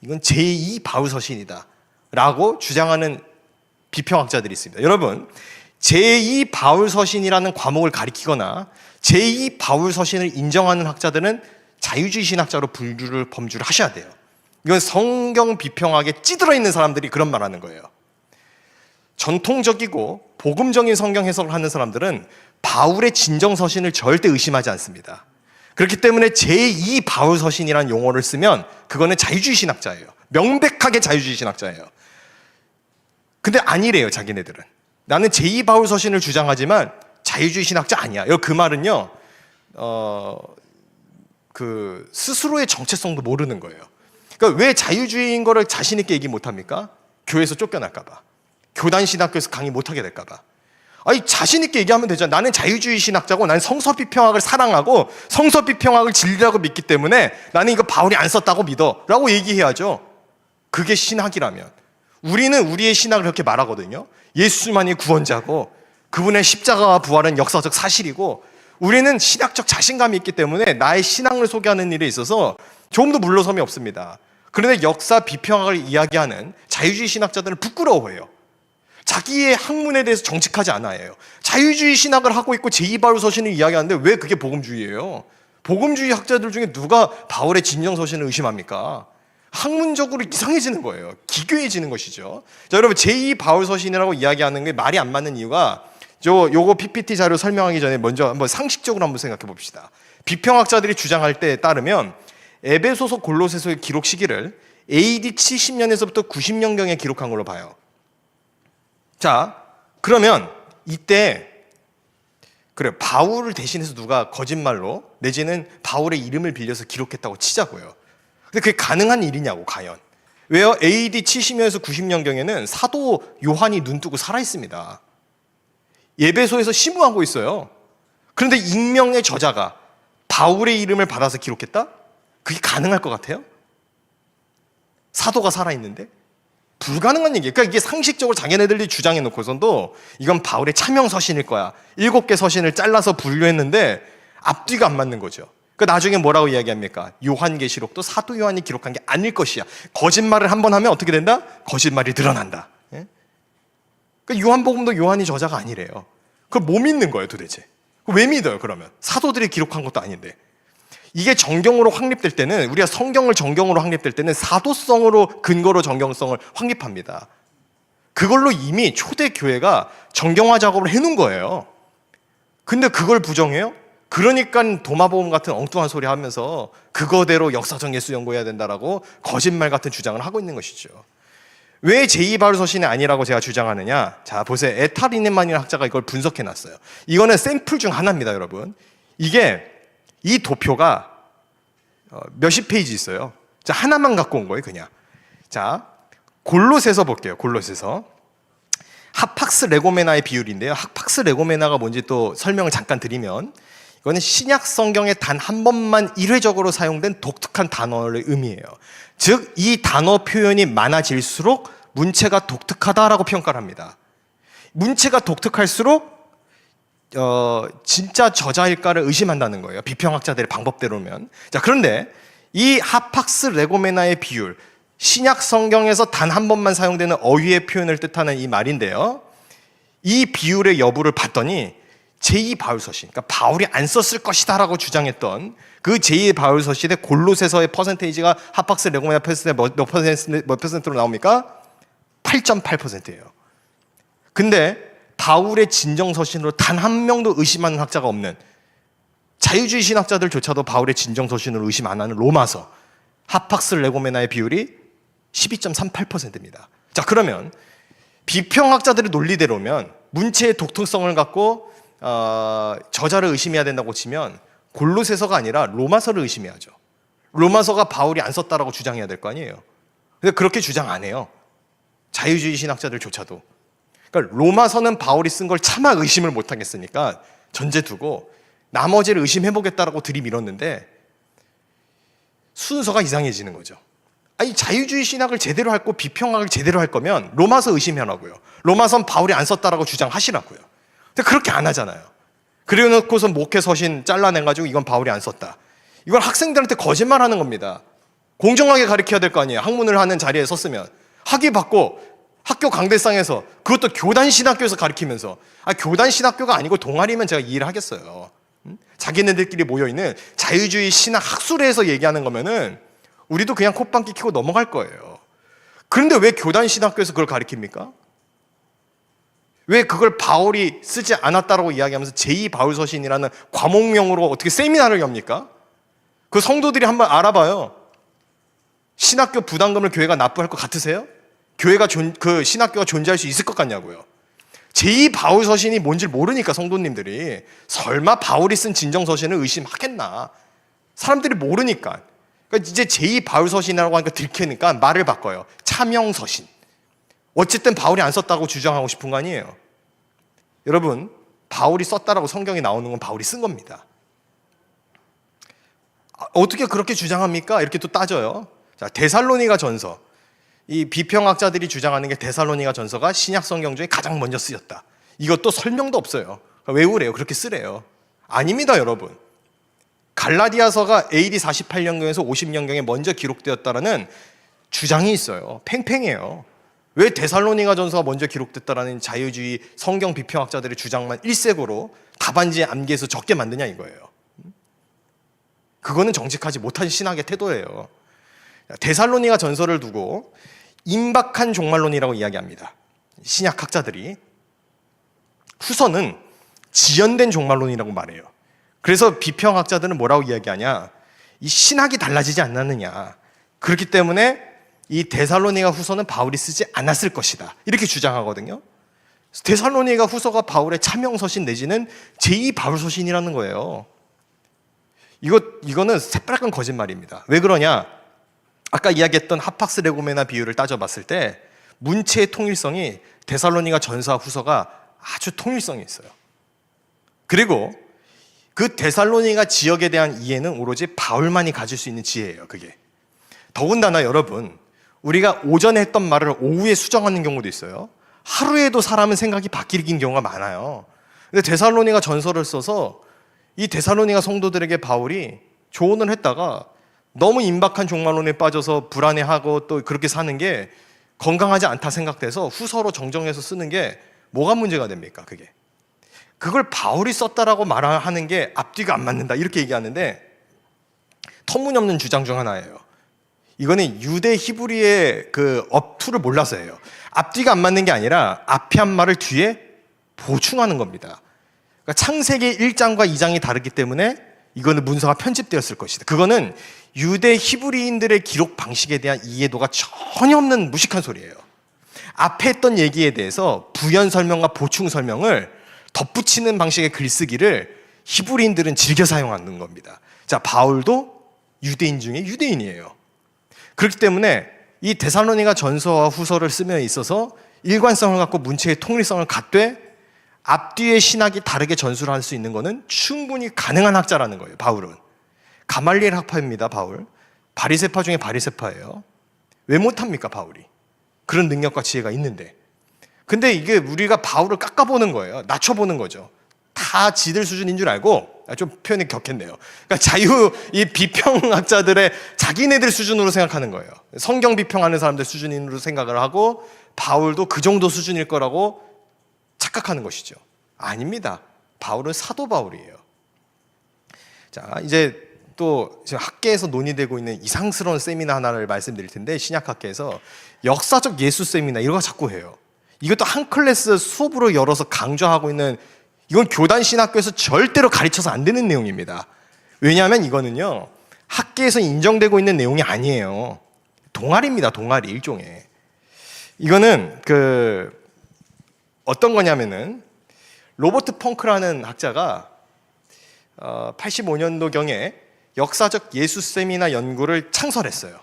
이건 제2바울서신이다. 라고 주장하는 비평학자들이 있습니다. 여러분, 제2바울서신이라는 과목을 가리키거나 제2바울서신을 인정하는 학자들은 자유주의 신학자로 범주를 하셔야 돼요. 이건 성경 비평학에 찌들어 있는 사람들이 그런 말 하는 거예요. 전통적이고 복음적인 성경 해석을 하는 사람들은 바울의 진정서신을 절대 의심하지 않습니다. 그렇기 때문에 제2바울서신이라는 용어를 쓰면 그거는 자유주의 신학자예요. 명백하게 자유주의 신학자예요. 근데 아니래요, 자기네들은. 나는 제2바울서신을 주장하지만 자유주의 신학자 아니야. 그 말은요, 스스로의 정체성도 모르는 거예요. 그러니까 왜 자유주의인 거를 자신 있게 얘기 못 합니까? 교회에서 쫓겨날까 봐. 교단 신학교에서 강의 못 하게 될까 봐. 아니, 자신 있게 얘기하면 되잖아. 나는 자유주의 신학자고 나는 성서 비평학을 사랑하고 성서 비평학을 진리라고 믿기 때문에 나는 이거 바울이 안 썼다고 믿어 라고 얘기해야죠. 그게 신학이라면. 우리는 우리의 신학을 그렇게 말하거든요. 예수만이 구원자고 그분의 십자가와 부활은 역사적 사실이고 우리는 신학적 자신감이 있기 때문에 나의 신앙을 소개하는 일에 있어서 조금도 물러섬이 없습니다. 그런데 역사 비평학을 이야기하는 자유주의 신학자들은 부끄러워해요. 자기의 학문에 대해서 정직하지 않아요. 자유주의 신학을 하고 있고 제2바울서신을 이야기하는데 왜 그게 복음주의예요? 복음주의 학자들 중에 누가 바울의 진정서신을 의심합니까? 학문적으로 이상해지는 거예요. 기괴해지는 것이죠. 자, 여러분, 제2바울서신이라고 이야기하는 게 말이 안 맞는 이유가 요거 PPT 자료 설명하기 전에 먼저 한번 상식적으로 한번 생각해 봅시다. 비평학자들이 주장할 때에 따르면 에베소서 골로새서의 기록 시기를 AD 70년에서부터 90년경에 기록한 걸로 봐요. 자, 그러면 이때 그래 바울을 대신해서 누가 거짓말로 내지는 바울의 이름을 빌려서 기록했다고 치자고요. 근데 그게 가능한 일이냐고 과연. 왜요? AD 70년에서 90년경에는 사도 요한이 눈뜨고 살아있습니다. 예배소에서 심우하고 있어요. 그런데 익명의 저자가 바울의 이름을 받아서 기록했다? 그게 가능할 것 같아요? 사도가 살아있는데? 불가능한 얘기예요. 그러니까 이게 상식적으로 자기네들이 주장해 놓고선도 이건 바울의 차명서신일 거야. 7개 서신을 잘라서 분류했는데 앞뒤가 안 맞는 거죠. 그러니까 나중에 뭐라고 이야기합니까? 요한계시록도 사도 요한이 기록한 게 아닐 것이야. 거짓말을 한번 하면 어떻게 된다? 거짓말이 드러난다. 예? 그러니까 요한복음도 요한이 저자가 아니래요. 그걸 뭐 믿는 거예요 도대체? 왜 믿어요 그러면? 사도들이 기록한 것도 아닌데. 이게 정경으로 확립될 때는 우리가 성경을 정경으로 확립될 때는 사도성으로 근거로 정경성을 확립합니다. 그걸로 이미 초대 교회가 정경화 작업을 해놓은 거예요. 근데 그걸 부정해요? 그러니까 도마보험 같은 엉뚱한 소리 하면서 그거대로 역사적 예수 연구해야 된다라고 거짓말 같은 주장을 하고 있는 것이죠. 왜 제2바울서신이 아니라고 제가 주장하느냐? 자, 보세요. 에타리네만이라는 학자가 이걸 분석해놨어요. 이거는 샘플 중 하나입니다, 여러분. 이게 이 도표가 몇십 페이지 있어요. 자, 하나만 갖고 온 거예요, 그냥. 자, 골로새서 볼게요. 골로새서. 하팍스 레고메나의 비율인데요. 하팍스 레고메나가 뭔지 또 설명을 잠깐 드리면 이거는 신약 성경에 단 한 번만 일회적으로 사용된 독특한 단어를 의미해요. 즉, 이 단어 표현이 많아질수록 문체가 독특하다라고 평가를 합니다. 문체가 독특할수록 진짜 저자일까를 의심한다는 거예요. 비평학자들의 방법대로면. 자, 그런데 이 하팍스 레고메나의 비율, 신약 성경에서 단 한 번만 사용되는 어휘의 표현을 뜻하는 이 말인데요. 이 비율의 여부를 봤더니 제2바울서신, 그러니까 바울이 안 썼을 것이다라고 주장했던 그 제2바울서신의 골로새서의 퍼센테이지가 하팍스 레고메나 퍼센트에 몇 퍼센트로 나옵니까? 8.8%예요. 근데 바울의 진정서신으로 단 한 명도 의심하는 학자가 없는 자유주의 신학자들조차도 바울의 진정 서신을 의심 안 하는 로마서 하팍스 레고메나의 비율이 12.38%입니다. 자, 그러면 비평학자들의 논리대로면 문체의 독특성을 갖고 저자를 의심해야 된다고 치면 골로새서가 아니라 로마서를 의심해야죠. 로마서가 바울이 안 썼다라고 주장해야 될 거 아니에요. 근데 그렇게 주장 안 해요. 자유주의 신학자들조차도. 그러니까 로마서는 바울이 쓴 걸 차마 의심을 못 하겠으니까 전제 두고 나머지를 의심해보겠다라고 들이밀었는데 순서가 이상해지는 거죠. 아니, 자유주의 신학을 제대로 할 거, 비평학을 제대로 할 거면 로마서 의심하라고요. 로마서는 바울이 안 썼다라고 주장하시라고요. 근데 그렇게 안 하잖아요. 그리고 놓고서 목회 서신 잘라내가지고 이건 바울이 안 썼다. 이건 학생들한테 거짓말하는 겁니다. 공정하게 가르쳐야 될 거 아니에요. 학문을 하는 자리에 섰으면. 학위 받고 학교 강대상에서, 그것도 교단 신학교에서 가르치면서, 교단 신학교가 아니고 동아리면 제가 이해를 하겠어요. 자기네들끼리 모여있는 자유주의 신학 학술회에서 얘기하는 거면은 우리도 그냥 콧방귀 켜고 넘어갈 거예요. 그런데 왜 교단 신학교에서 그걸 가르칩니까? 왜 그걸 바울이 쓰지 않았다라고 이야기하면서 제2바울서신이라는 과목명으로 어떻게 세미나를 엽니까? 그 성도들이 한번 알아봐요. 신학교 부담금을 교회가 납부할 것 같으세요? 교회가 그 신학교가 존재할 수 있을 것 같냐고요. 제2바울서신이 뭔지 모르니까 성도님들이 설마 바울이 쓴 진정서신을 의심하겠나. 사람들이 모르니까. 그러니까 이제 제2바울서신이라고 하니까 들키니까 말을 바꿔요. 차명서신. 어쨌든 바울이 안 썼다고 주장하고 싶은 거 아니에요. 여러분, 바울이 썼다라고 성경에 나오는 건 바울이 쓴 겁니다. 어떻게 그렇게 주장합니까? 이렇게 또 따져요. 자, 데살로니가 전서. 이 비평학자들이 주장하는 게 데살로니가 전서가 신약 성경 중에 가장 먼저 쓰였다. 이것도 설명도 없어요. 왜 그래요? 그렇게 쓰래요. 아닙니다, 여러분. 갈라디아서가 AD 48년경에서 50년경에 먼저 기록되었다라는 주장이 있어요. 팽팽해요. 왜 데살로니가 전서가 먼저 기록됐다라는 자유주의 성경 비평학자들의 주장만 일색으로 답안지에 암기해서 적게 만드냐 이거예요. 그거는 정직하지 못한 신학의 태도예요. 데살로니가 전서를 두고 임박한 종말론이라고 이야기합니다. 신약학자들이. 후서는 지연된 종말론이라고 말해요. 그래서 비평학자들은 뭐라고 이야기하냐, 이 신학이 달라지지 않았느냐, 그렇기 때문에 이 데살로니가 후서는 바울이 쓰지 않았을 것이다, 이렇게 주장하거든요. 데살로니가 후서가 바울의 차명서신 내지는 제2바울서신이라는 거예요. 이거는 새빨간 거짓말입니다. 왜 그러냐? 아까 이야기했던 하팍스 레고메나 비율을 따져봤을 때 문체의 통일성이 데살로니가 전서와 후서가 아주 통일성이 있어요. 그리고 그 데살로니가 지역에 대한 이해는 오로지 바울만이 가질 수 있는 지혜예요. 그게. 더군다나 여러분, 우리가 오전에 했던 말을 오후에 수정하는 경우도 있어요. 하루에도 사람은 생각이 바뀌는 경우가 많아요. 근데 데살로니가 전서를 써서 이 데살로니가 성도들에게 바울이 조언을 했다가 너무 임박한 종말론에 빠져서 불안해하고 또 그렇게 사는 게 건강하지 않다 생각돼서 후서로 정정해서 쓰는 게 뭐가 문제가 됩니까? 그걸 바울이 썼다라고 말하는 게 앞뒤가 안 맞는다 이렇게 얘기하는데 터무니없는 주장 중 하나예요. 이거는 유대 히브리의 그 어투를 몰라서예요. 앞뒤가 안 맞는 게 아니라 앞에 한 말을 뒤에 보충하는 겁니다. 그러니까 창세기 1장과 2장이 다르기 때문에 이거는 문서가 편집되었을 것이다. 그거는 유대 히브리인들의 기록 방식에 대한 이해도가 전혀 없는 무식한 소리예요. 앞에 했던 얘기에 대해서 부연 설명과 보충 설명을 덧붙이는 방식의 글쓰기를 히브리인들은 즐겨 사용하는 겁니다. 자, 바울도 유대인 중에 유대인이에요. 그렇기 때문에 이 데살로니가 전서와 후서를 쓰면 있어서 일관성을 갖고 문체의 통일성을 갖되 앞뒤의 신학이 다르게 전수를 할 수 있는 것은 충분히 가능한 학자라는 거예요. 바울은 가말리엘 학파입니다. 바울 바리새파 중에 바리새파예요. 왜 못합니까? 바울이 그런 능력과 지혜가 있는데. 근데 이게 우리가 바울을 깎아보는 거예요. 낮춰보는 거죠. 다 지들 수준인 줄 알고, 좀 표현이 격했네요. 그러니까 이 비평학자들의 자기네들 수준으로 생각하는 거예요. 성경 비평하는 사람들 수준으로 생각을 하고 바울도 그 정도 수준일 거라고 착각하는 것이죠. 아닙니다. 바울은 사도 바울이에요. 자, 이제 또 지금 학계에서 논의되고 있는 이상스러운 세미나 하나를 말씀드릴 텐데, 신약학계에서 역사적 예수 세미나 이런 거 자꾸 해요. 이것도 한 클래스 수업으로 열어서 강조하고 있는, 이건 교단 신학교에서 절대로 가르쳐서 안 되는 내용입니다. 왜냐하면 이거는요, 학계에서 인정되고 있는 내용이 아니에요. 동아리입니다. 동아리 일종의. 이거는 어떤 거냐면은 로버트 펑크라는 학자가 85년도경에 역사적 예수 세미나 연구를 창설했어요.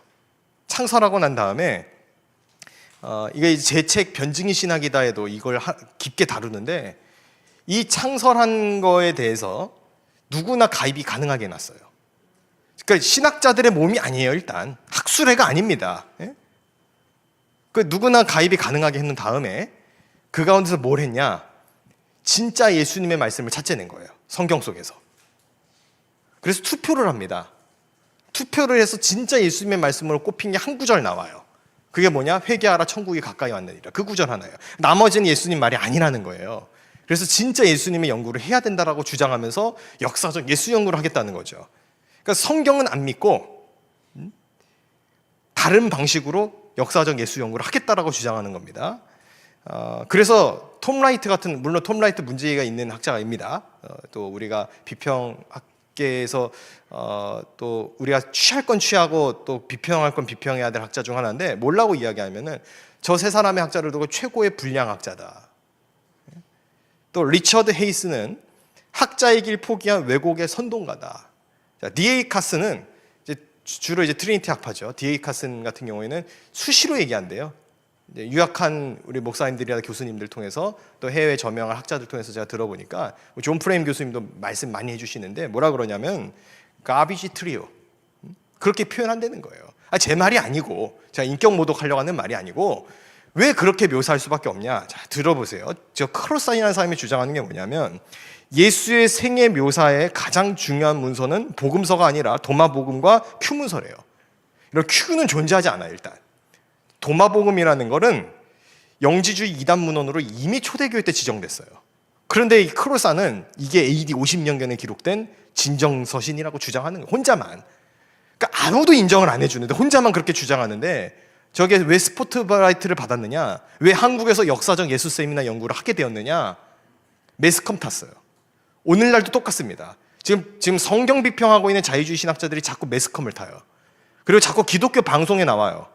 창설하고 난 다음에 이게 제 책 변증이 신학이다에도 이걸 깊게 다루는데, 이 창설한 거에 대해서 누구나 가입이 가능하게 해놨어요. 그러니까 신학자들의 몸이 아니에요. 일단 학술회가 아닙니다. 예? 누구나 가입이 가능하게 해놓은 다음에 그 가운데서 뭘 했냐, 진짜 예수님의 말씀을 찾아낸 거예요. 성경 속에서. 그래서 투표를 합니다. 투표를 해서 진짜 예수님의 말씀으로 꼽힌 게 한 구절 나와요. 그게 뭐냐? 회개하라 천국이 가까이 왔느니라. 그 구절 하나예요. 나머지는 예수님 말이 아니라는 거예요. 그래서 진짜 예수님의 연구를 해야 된다라고 주장하면서 역사적 예수 연구를 하겠다는 거죠. 그러니까 성경은 안 믿고 다른 방식으로 역사적 예수 연구를 하겠다라고 주장하는 겁니다. 그래서 톰 라이트 같은, 물론 톰 라이트 문제가 있는 학자입니다. 또 우리가 비평학계에서 또 우리가 취할 건 취하고 또 비평할 건 비평해야 될 학자 중 하나인데, 뭐라고 이야기하면은 저 세 사람의 학자를 두고 최고의 불량 학자다. 또 리처드 헤이스는 학자의 길 포기한 왜곡의 선동가다. D.A. 카슨은 주로 트리니티 학파죠. D.A. 카슨 같은 경우에는 수시로 얘기한대요. 유학한 우리 목사님들이나 교수님들 통해서 또 해외 저명한 학자들 통해서 제가 들어보니까, 존 프레임 교수님도 말씀 많이 해주시는데 뭐라 그러냐면 가비지 트리오, 그렇게 표현한다는 거예요. 제 말이 아니고, 제가 인격 모독하려고 하는 말이 아니고, 왜 그렇게 묘사할 수밖에 없냐. 자, 들어보세요. 저 크로사이라는 사람이 주장하는 게 뭐냐면, 예수의 생애 묘사의 가장 중요한 문서는 복음서가 아니라 도마복음과 큐문서래요. 이런 큐는 존재하지 않아요. 일단 도마복음이라는 거는 영지주의 이단 문헌으로 이미 초대교회 때 지정됐어요. 그런데 이 크로사는 이게 AD 50년경에 기록된 진정서신이라고 주장하는 거예요. 혼자만. 그러니까 아무도 인정을 안 해주는데 혼자만 그렇게 주장하는데, 저게 왜 스포트라이트를 받았느냐, 왜 한국에서 역사적 예수 세미나 연구를 하게 되었느냐, 매스컴 탔어요. 오늘날도 똑같습니다. 지금 성경 비평하고 있는 자유주의 신학자들이 자꾸 매스컴을 타요. 그리고 자꾸 기독교 방송에 나와요.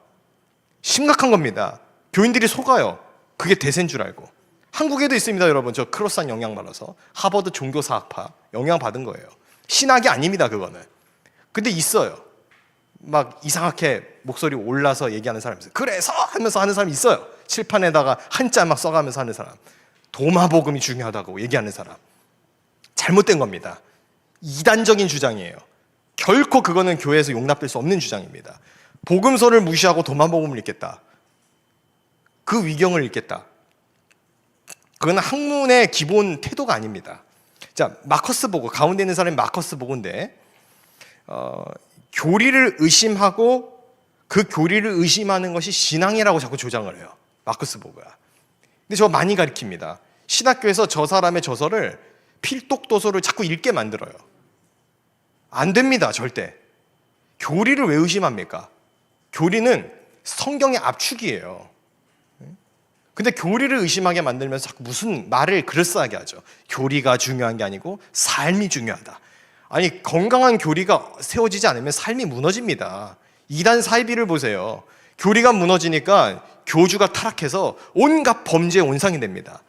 심각한 겁니다. 교인들이 속아요. 그게 대세인 줄 알고. 한국에도 있습니다, 여러분. 저 크로산 영향받아서 하버드 종교사학파 영향받은 거예요. 신학이 아닙니다, 그거는. 근데 있어요. 막 이상하게 목소리 올라서 얘기하는 사람이 있어요. 그래서 하면서 하는 사람이 있어요. 칠판에다가 한자 막 써가면서 하는 사람. 도마복음이 중요하다고 얘기하는 사람. 잘못된 겁니다. 이단적인 주장이에요. 결코 그거는 교회에서 용납될 수 없는 주장입니다. 복음서를 무시하고 도마복음을 읽겠다, 그 위경을 읽겠다, 그건 학문의 기본 태도가 아닙니다. 자, 마커스 보고, 가운데 있는 사람이 마커스 보고인데, 교리를 의심하고 그 교리를 의심하는 것이 신앙이라고 자꾸 주장을 해요, 마커스 보고가. 근데 저 많이 가르칩니다. 신학교에서 저 사람의 저서를 필독도서를 자꾸 읽게 만들어요. 안 됩니다, 절대. 교리를 왜 의심합니까? 교리는 성경의 압축이에요. 근데 교리를 의심하게 만들면서 자꾸 무슨 말을 그럴싸하게 하죠. 교리가 중요한 게 아니고 삶이 중요하다. 아니, 건강한 교리가 세워지지 않으면 삶이 무너집니다. 이단 사이비를 보세요. 교리가 무너지니까 교주가 타락해서 온갖 범죄의 온상이 됩니다.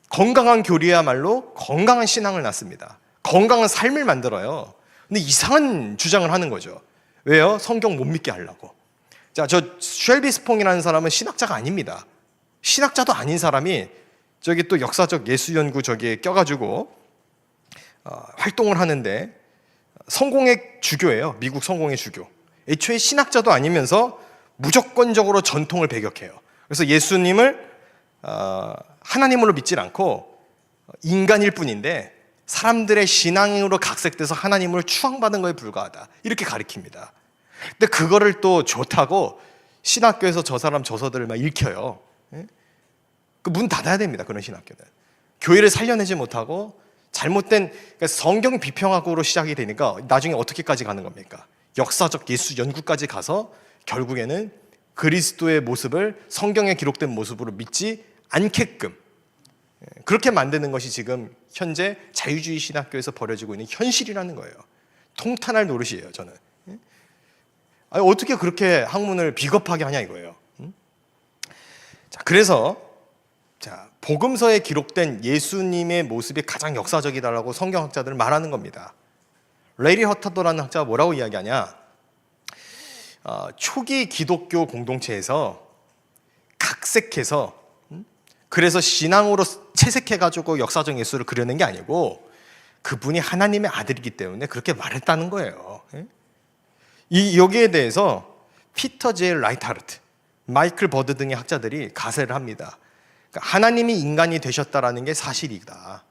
건강한 교리야말로 건강한 신앙을 낳습니다. 건강한 삶을 만들어요. 근데 이상한 주장을 하는 거죠. 왜요? 성경 못 믿게 하려고. 자, 저 쉘비 스퐁이라는 사람은 신학자가 아닙니다. 신학자도 아닌 사람이 저기 또 역사적 예수 연구 저기에 껴가지고 활동을 하는데, 성공의 주교예요. 미국 성공의 주교. 애초에 신학자도 아니면서 무조건적으로 전통을 배격해요. 그래서 예수님을 하나님으로 믿질 않고 인간일 뿐인데 사람들의 신앙으로 각색돼서 하나님을 추앙받은 거에 불과하다, 이렇게 가리킵니다. 근데 그거를 또 좋다고 신학교에서 저 사람 저서들을 막 읽혀요. 그 문 닫아야 됩니다, 그런 신학교는. 교회를 살려내지 못하고 잘못된, 그러니까 성경 비평학으로 시작이 되니까 나중에 어떻게까지 가는 겁니까? 역사적 예수 연구까지 가서 결국에는 그리스도의 모습을 성경에 기록된 모습으로 믿지 않게끔 그렇게 만드는 것이 지금 현재 자유주의 신학교에서 벌어지고 있는 현실이라는 거예요. 통탄할 노릇이에요, 저는. 아니, 어떻게 그렇게 학문을 비겁하게 하냐 이거예요. 자, 그래서 복음서에 기록된 예수님의 모습이 가장 역사적이다라고 성경학자들은 말하는 겁니다. 레리 허터더라는 학자가 뭐라고 이야기하냐? 초기 기독교 공동체에서 각색해서 그래서 신앙으로 채색해가지고 역사적 예수를 그려낸 게 아니고 그분이 하나님의 아들이기 때문에 그렇게 말했다는 거예요. 여기에 대해서 피터 제일 라이트하르트, 마이클 버드 등의 학자들이 가세를 합니다. 그러니까 하나님이 인간이 되셨다라는 게 사실이다.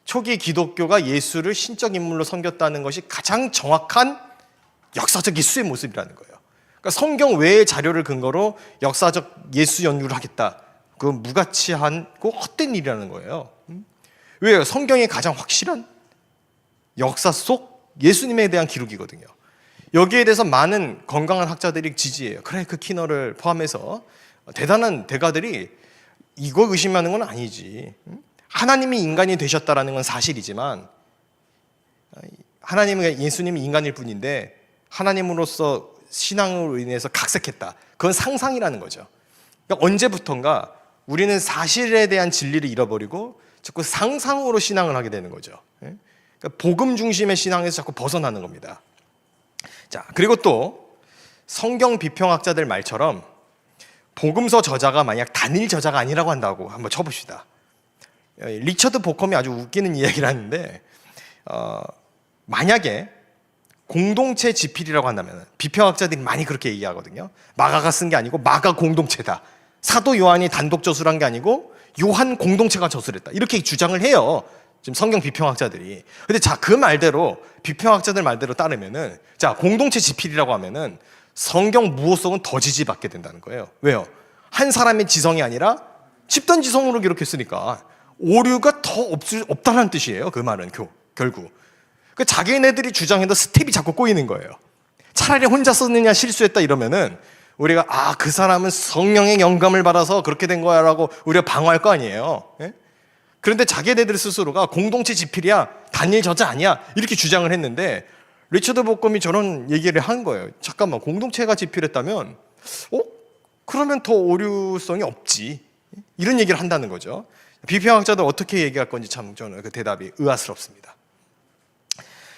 초기 기독교가 예수를 신적 인물로 섬겼다는 것이 가장 정확한 역사적 예수의 모습이라는 거예요. 그러니까 성경 외의 자료를 근거로 역사적 예수 연구를 하겠다. 그건 무가치하고 헛된 일이라는 거예요. 왜요? 성경이 가장 확실한 역사 속 예수님에 대한 기록이거든요. 여기에 대해서 많은 건강한 학자들이 지지해요. 크레이크 키너를 포함해서 대단한 대가들이 이거 의심하는 건 아니지. 하나님이 인간이 되셨다라는 건 사실이지만 하나님은 예수님이 인간일 뿐인데 하나님으로서 신앙으로 인해서 각색했다. 그건 상상이라는 거죠. 그러니까 언제부턴가 우리는 사실에 대한 진리를 잃어버리고 자꾸 상상으로 신앙을 하게 되는 거죠. 그러니까 복음 중심의 신앙에서 자꾸 벗어나는 겁니다. 자, 그리고 또 성경 비평학자들 말처럼 복음서 저자가 만약 단일 저자가 아니라고 한다고 한번 쳐봅시다. 리처드 보컴이 아주 웃기는 이야기를 하는데 만약에 공동체 지필이라고 한다면 비평학자들이 많이 그렇게 얘기하거든요. 마가가 쓴 게 아니고 마가 공동체다. 사도 요한이 단독 저술한 게 아니고 요한 공동체가 저술했다. 이렇게 주장을 해요. 지금 성경 비평학자들이. 근데 자, 그 말대로 비평학자들 말대로 따르면은 자, 공동체 지필이라고 하면은 성경 무호성은 더 지지받게 된다는 거예요. 왜요? 한 사람의 지성이 아니라 집단 지성으로 기록했으니까 오류가 더 없다는 뜻이에요. 그 말은 결국. 그 자기네들이 주장해도 스텝이 자꾸 꼬이는 거예요. 차라리 혼자 썼느냐 실수했다 이러면은 우리가 그 사람은 성령의 영감을 받아서 그렇게 된 거야 라고 우리가 방어할 거 아니에요. 예? 그런데 자기네들 스스로가 공동체 지필이야, 단일 저자 아니야 이렇게 주장을 했는데 리처드 보컴이 저런 얘기를 한 거예요. 잠깐만, 공동체가 지필했다면 그러면 더 오류성이 없지, 이런 얘기를 한다는 거죠. 비평학자들 어떻게 얘기할 건지 참 저는 그 대답이 의아스럽습니다.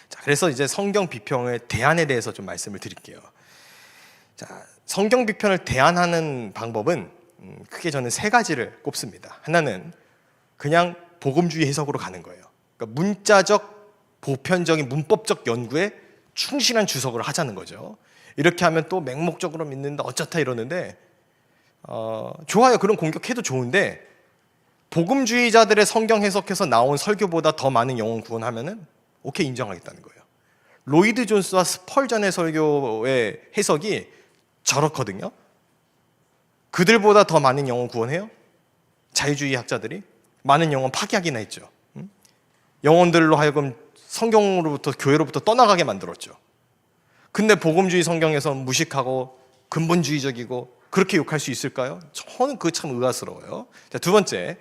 자, 그래서 이제 성경 비평의 대안에 대해서 좀 말씀을 드릴게요. 자, 성경 비평을 대안하는 방법은 크게 저는 세 가지를 꼽습니다. 하나는 그냥 복음주의 해석으로 가는 거예요. 그러니까 문자적, 보편적인 문법적 연구에 충실한 주석을 하자는 거죠. 이렇게 하면 또 맹목적으로 믿는다 어쩌다 이러는데 좋아요. 그런 공격해도 좋은데 복음주의자들의 성경 해석해서 나온 설교보다 더 많은 영혼 구원하면은 오케이, 인정하겠다는 거예요. 로이드 존스와 스펄전의 설교의 해석이 저렇거든요. 그들보다 더 많은 영혼 구원해요? 자유주의 학자들이 많은 영혼 파괴하기나 했죠. 영혼들로 하여금 성경으로부터, 교회로부터 떠나가게 만들었죠. 근데 복음주의 성경에서 무식하고 근본주의적이고 그렇게 욕할 수 있을까요? 저는 그거 참 의아스러워요. 자, 두 번째,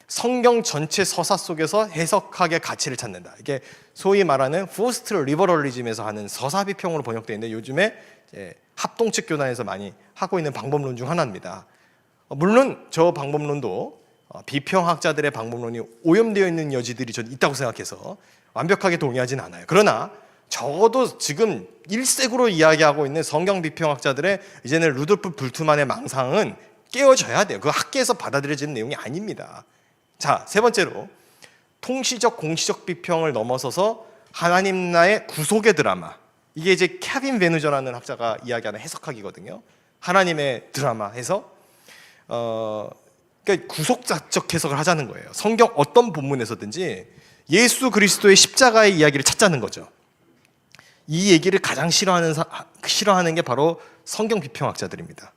성경 전체 서사 속에서 해석학의 가치를 찾는다. 이게 소위 말하는 포스트 리버럴리즘에서 하는 서사 비평으로 번역되어 있는데 요즘에 합동측 교단에서 많이 하고 있는 방법론 중 하나입니다. 물론 저 방법론도 비평학자들의 방법론이 오염되어 있는 여지들이 전 있다고 생각해서 완벽하게 동의하진 않아요. 그러나 적어도 지금 일색으로 이야기하고 있는 성경 비평학자들의 이제는 루돌프 불트만의 망상은 깨어져야 돼요. 그 학계에서 받아들여지는 내용이 아닙니다. 자, 세 번째로 통시적 공시적 비평을 넘어서서 하나님 나의 구속의 드라마, 이게 이제 케빈 베누저라는 학자가 이야기하는 해석학이거든요. 하나님의 드라마 해서 그러니까 구속자적 해석을 하자는 거예요. 성경 어떤 본문에서든지 예수 그리스도의 십자가의 이야기를 찾자는 거죠. 이 얘기를 가장 싫어하는 게 바로 성경 비평학자들입니다.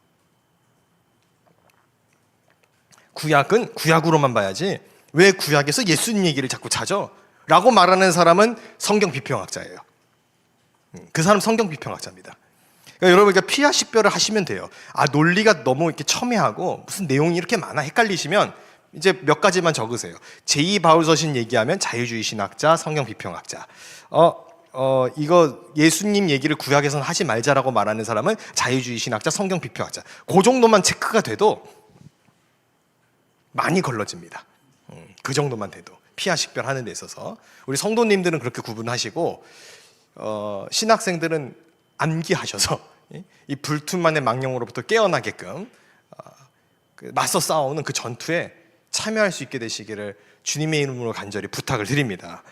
구약은 구약으로만 봐야지 왜 구약에서 예수님 얘기를 자꾸 찾아? 라고 말하는 사람은 성경 비평학자예요. 그 사람 성경 비평학자입니다. 그러니까 여러분, 피하 식별을 하시면 돼요. 논리가 너무 이렇게 첨예하고 무슨 내용이 이렇게 많아 헷갈리시면 이제 몇 가지만 적으세요. 제2 바울 서신 얘기하면 자유주의 신학자, 성경 비평학자. 이거 예수님 얘기를 구약에서는 하지 말자라고 말하는 사람은 자유주의 신학자, 성경 비평학자. 그 정도만 체크가 돼도 많이 걸러집니다. 그 정도만 돼도 피하 식별하는 데 있어서 우리 성도님들은 그렇게 구분하시고 신학생들은 암기하셔서 이 불투만의 망령으로부터 깨어나게끔 맞서 싸우는 그 전투에 참여할 수 있게 되시기를 주님의 이름으로 간절히 부탁을 드립니다.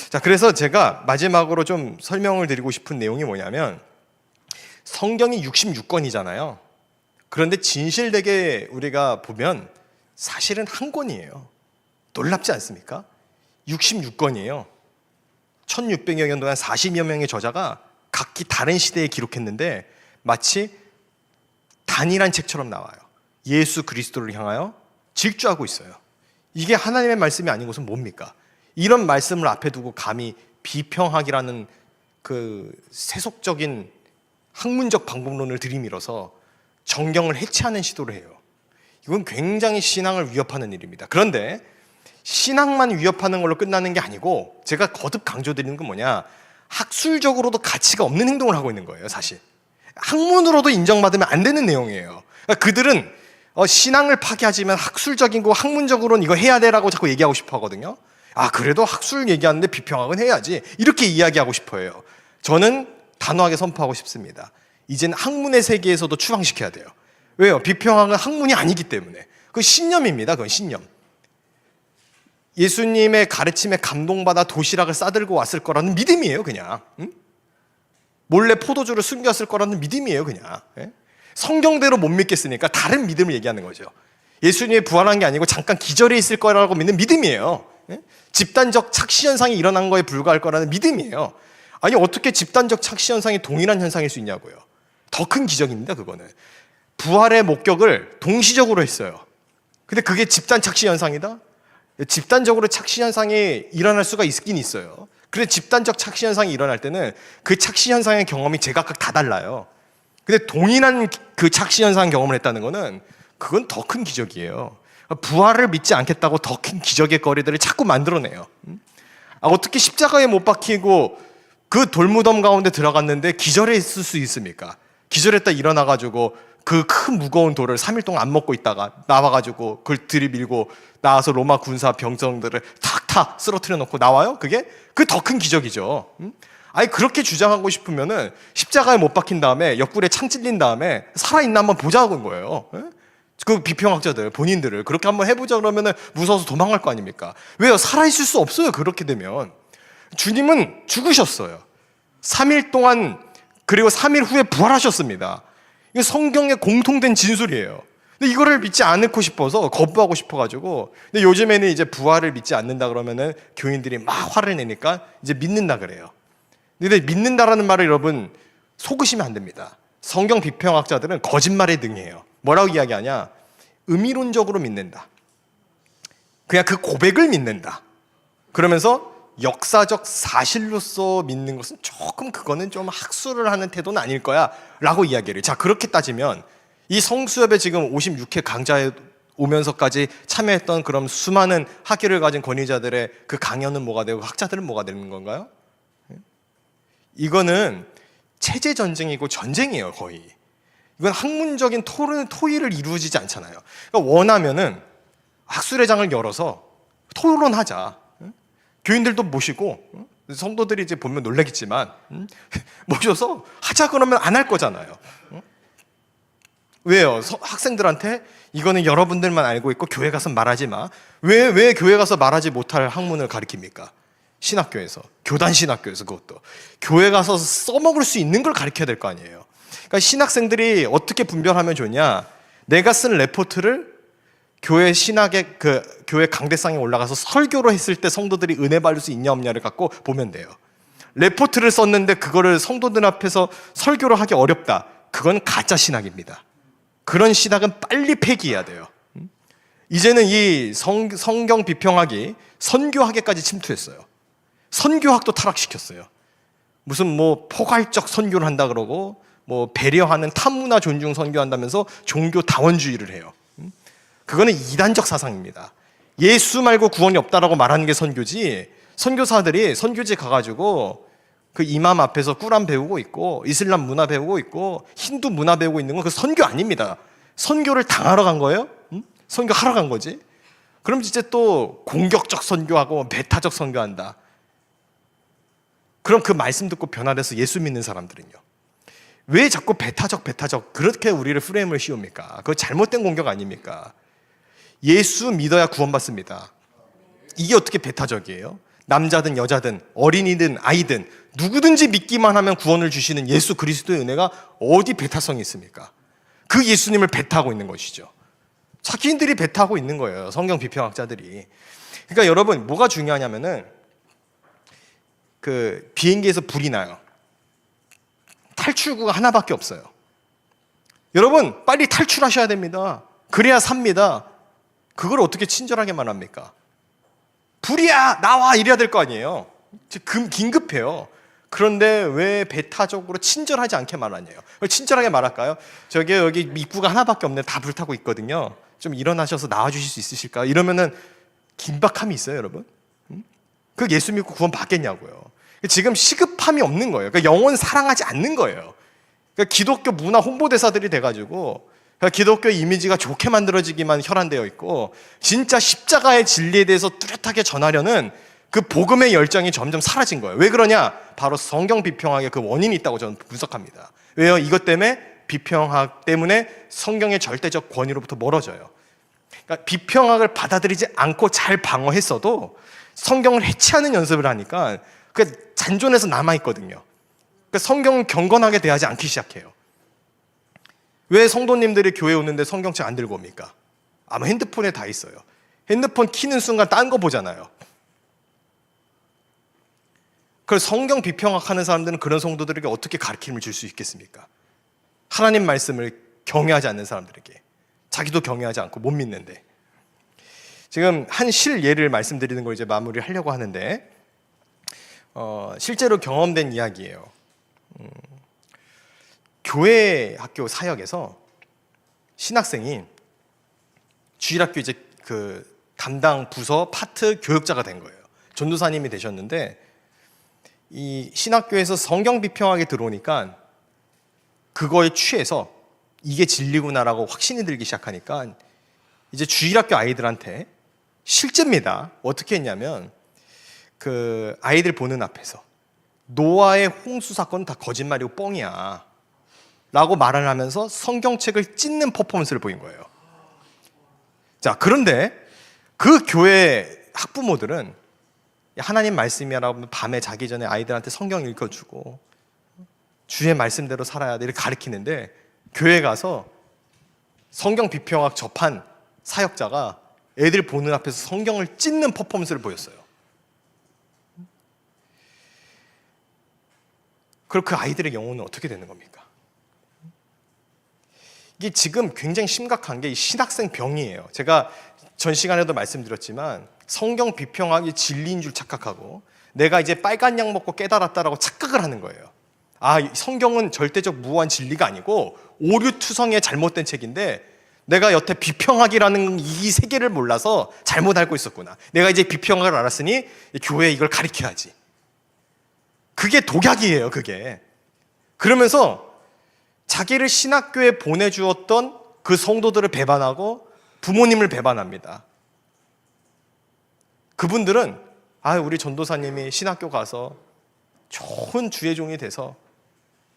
자, 그래서 제가 마지막으로 좀 설명을 드리고 싶은 내용이 뭐냐면 성경이 66권이잖아요. 그런데 진실되게 우리가 보면 사실은 한 권이에요. 놀랍지 않습니까? 66권이에요. 1600여 년 동안 40여 명의 저자가 각기 다른 시대에 기록했는데 마치 단일한 책처럼 나와요. 예수 그리스도를 향하여 질주하고 있어요. 이게 하나님의 말씀이 아닌 것은 뭡니까? 이런 말씀을 앞에 두고 감히 비평학이라는 그 세속적인 학문적 방법론을 들이밀어서 정경을 해체하는 시도를 해요. 이건 굉장히 신앙을 위협하는 일입니다. 그런데 신앙만 위협하는 걸로 끝나는 게 아니고 제가 거듭 강조드리는 건 뭐냐, 학술적으로도 가치가 없는 행동을 하고 있는 거예요. 사실 학문으로도 인정받으면 안 되는 내용이에요. 그러니까 그들은 신앙을 파괴하지만 학술적인 거 학문적으로는 이거 해야 돼라고 자꾸 얘기하고 싶어 하거든요. 아, 그래도 학술 얘기하는데 비평학은 해야지, 이렇게 이야기하고 싶어 해요. 저는 단호하게 선포하고 싶습니다. 이제는 학문의 세계에서도 추방시켜야 돼요. 왜요? 비평학은 학문이 아니기 때문에. 그건 신념입니다. 그건 신념. 예수님의 가르침에 감동받아 도시락을 싸들고 왔을 거라는 믿음이에요. 그냥 몰래 포도주를 숨겼을 거라는 믿음이에요. 그냥 성경대로 못 믿겠으니까 다른 믿음을 얘기하는 거죠. 예수님이 부활한 게 아니고 잠깐 기절해 있을 거라고 믿는 믿음이에요. 집단적 착시 현상이 일어난 거에 불과할 거라는 믿음이에요. 아니, 어떻게 집단적 착시 현상이 동일한 현상일 수 있냐고요. 더 큰 기적입니다. 그거는 부활의 목격을 동시적으로 했어요. 근데 그게 집단 착시 현상이다? 집단적으로 착시 현상이 일어날 수가 있긴 있어요. 그런데 집단적 착시 현상이 일어날 때는 그 착시 현상의 경험이 제각각 다 달라요. 근데 동일한 그 착시 현상 경험을 했다는 거는 그건 더 큰 기적이에요. 부활을 믿지 않겠다고 더 큰 기적의 거리들을 자꾸 만들어내요. 어떻게 십자가에 못 박히고 그 돌무덤 가운데 들어갔는데 기절했을 수 있습니까? 기절했다 일어나가지고 그 큰 무거운 돌을 3일 동안 안 먹고 있다가 나와가지고 그걸 들이밀고 나와서 로마 군사 병정들을 탁탁 쓰러뜨려 놓고 나와요? 그게 더 큰 기적이죠. 아니, 그렇게 주장하고 싶으면은 십자가에 못 박힌 다음에 옆구리에 창 찔린 다음에 살아있나 한번 보자고 한 거예요. 그 비평학자들 본인들을 그렇게 한번 해보자 그러면은 무서워서 도망갈 거 아닙니까? 왜요? 살아있을 수 없어요. 그렇게 되면 주님은 죽으셨어요. 3일 동안, 그리고 3일 후에 부활하셨습니다. 이게 성경의 공통된 진술이에요. 근데 이거를 믿지 않고 싶어서 거부하고 싶어가지고, 근데 요즘에는 이제 부활을 믿지 않는다 그러면은 교인들이 막 화를 내니까 이제 믿는다 그래요. 근데 믿는다라는 말을 여러분 속으시면 안 됩니다. 성경 비평학자들은 거짓말에 능해요. 뭐라고 이야기하냐? 의미론적으로 믿는다. 그냥 그 고백을 믿는다. 그러면서 역사적 사실로서 믿는 것은 조금, 그거는 좀 학술을 하는 태도는 아닐 거야 라고 이야기를. 자, 그렇게 따지면 이 성수협에 지금 56회 강좌에 오면서까지 참여했던 그런 수많은 학위를 가진 권위자들의 그 강연은 뭐가 되고 학자들은 뭐가 되는 건가요? 이거는 체제 전쟁이고 전쟁이에요. 거의. 이건 학문적인 토의를 이루어지지 않잖아요. 그러니까 원하면은 학술회장을 열어서 토론하자. 교인들도 모시고, 성도들이 이제 보면 놀라겠지만 모셔서 하자 그러면 안 할 거잖아요. 왜요? 학생들한테 이거는 여러분들만 알고 있고 교회 가서 말하지 마. 왜 교회 가서 말하지 못할 학문을 가르칩니까? 신학교에서, 교단 신학교에서. 그것도 교회 가서 써먹을 수 있는 걸 가르쳐야 될 거 아니에요. 그러니까 신학생들이 어떻게 분별하면 좋냐? 내가 쓴 레포트를 교회 신학의 교회 강대상에 올라가서 설교로 했을 때 성도들이 은혜 받을 수 있냐 없냐를 갖고 보면 돼요. 레포트를 썼는데 그거를 성도들 앞에서 설교를 하기 어렵다. 그건 가짜 신학입니다. 그런 신학은 빨리 폐기해야 돼요. 이제는 이 성경 비평학이 선교학에까지 침투했어요. 선교학도 타락시켰어요. 무슨 뭐 포괄적 선교를 한다 그러고 뭐 배려하는 타문화 존중 선교한다면서 종교 다원주의를 해요. 그거는 이단적 사상입니다. 예수 말고 구원이 없다라고 말하는 게 선교지, 선교사들이 선교지 가가지고 그 이맘 앞에서 꾸란 배우고 있고 이슬람 문화 배우고 있고 힌두 문화 배우고 있는 건 그 선교 아닙니다. 선교를 당하러 간 거예요? 응? 선교하러 간 거지. 그럼 이제 또 공격적 선교하고 배타적 선교한다. 그럼 그 말씀 듣고 변화돼서 예수 믿는 사람들은요? 왜 자꾸 배타적 그렇게 우리를 프레임을 씌웁니까? 그거 잘못된 공격 아닙니까? 예수 믿어야 구원받습니다. 이게 어떻게 배타적이에요? 남자든 여자든 어린이든 아이든 누구든지 믿기만 하면 구원을 주시는 예수 그리스도의 은혜가 어디 배타성이 있습니까? 그 예수님을 배타하고 있는 것이죠. 자기들이 배타하고 있는 거예요. 성경 비평학자들이. 그러니까 여러분 뭐가 중요하냐면은 그 비행기에서 불이 나요. 탈출구가 하나밖에 없어요. 여러분 빨리 탈출하셔야 됩니다. 그래야 삽니다. 그걸 어떻게 친절하게 말합니까? 불이야 나와 이래야 될 거 아니에요. 긴급해요. 그런데 왜 배타적으로 친절하지 않게 말하냐요. 친절하게 말할까요? 저기 여기 입구가 하나밖에 없네. 다 불타고 있거든요. 좀 일어나셔서 나와주실 수 있으실까요? 이러면은 긴박함이 있어요, 여러분. 그 예수 믿고 구원 받겠냐고요. 지금 시급함이 없는 거예요. 그러니까 영혼 사랑하지 않는 거예요. 그러니까 기독교 문화 홍보대사들이 돼가지고 그러니까 기독교 이미지가 좋게 만들어지기만 혈안되어 있고 진짜 십자가의 진리에 대해서 뚜렷하게 전하려는 그 복음의 열정이 점점 사라진 거예요. 왜 그러냐? 바로 성경 비평학의 그 원인이 있다고 저는 분석합니다. 왜요? 이것 때문에 비평학 때문에 성경의 절대적 권위로부터 멀어져요. 그러니까 비평학을 받아들이지 않고 잘 방어했어도 성경을 해치하는 연습을 하니까 그 잔존에서 남아있거든요. 그러니까 성경을 경건하게 대하지 않기 시작해요. 왜 성도님들이 교회 오는데 성경책 안 들고 옵니까? 아마 핸드폰에 다 있어요. 핸드폰 키는 순간 딴 거 보잖아요. 그래서 성경 비평학 하는 사람들은 그런 성도들에게 어떻게 가르침을 줄 수 있겠습니까? 하나님 말씀을 경외하지 않는 사람들에게. 자기도 경외하지 않고 못 믿는데. 지금 한 실예를 말씀드리는 걸 이제 마무리를 하려고 하는데 실제로 경험된 이야기예요. 교회 학교 사역에서 신학생이 주일학교 이제 그 담당 부서 파트 교역자가 된 거예요. 전도사님이 되셨는데 이 신학교에서 성경 비평학에 들어오니까 그거에 취해서 이게 진리구나라고 확신이 들기 시작하니까 이제 주일학교 아이들한테 실제입니다. 어떻게 했냐면 그 아이들 보는 앞에서 노아의 홍수 사건은 다 거짓말이고 뻥이야 라고 말을 하면서 성경책을 찢는 퍼포먼스를 보인 거예요. 자, 그런데 그 교회 학부모들은 하나님 말씀이라고 하면 밤에 자기 전에 아이들한테 성경 읽어주고 주의 말씀대로 살아야 돼 이렇게 가르치는데 교회 가서 성경 비평학 접한 사역자가 애들 보는 앞에서 성경을 찢는 퍼포먼스를 보였어요. 그럼 그 아이들의 영혼은 어떻게 되는 겁니까? 이게 지금 굉장히 심각한 게 신학생 병이에요. 제가 전 시간에도 말씀드렸지만 성경 비평학이 진리인 줄 착각하고 내가 이제 빨간 약 먹고 깨달았다라고 착각을 하는 거예요. 아, 성경은 절대적 무한 진리가 아니고 오류투성의 잘못된 책인데 내가 여태 비평학이라는 이 세계를 몰라서 잘못 알고 있었구나. 내가 이제 비평학을 알았으니 교회에 이걸 가르쳐야지. 그게 독약이에요, 그게. 그러면서 자기를 신학교에 보내주었던 그 성도들을 배반하고 부모님을 배반합니다. 그분들은 우리 전도사님이 신학교 가서 좋은 주의 종이 돼서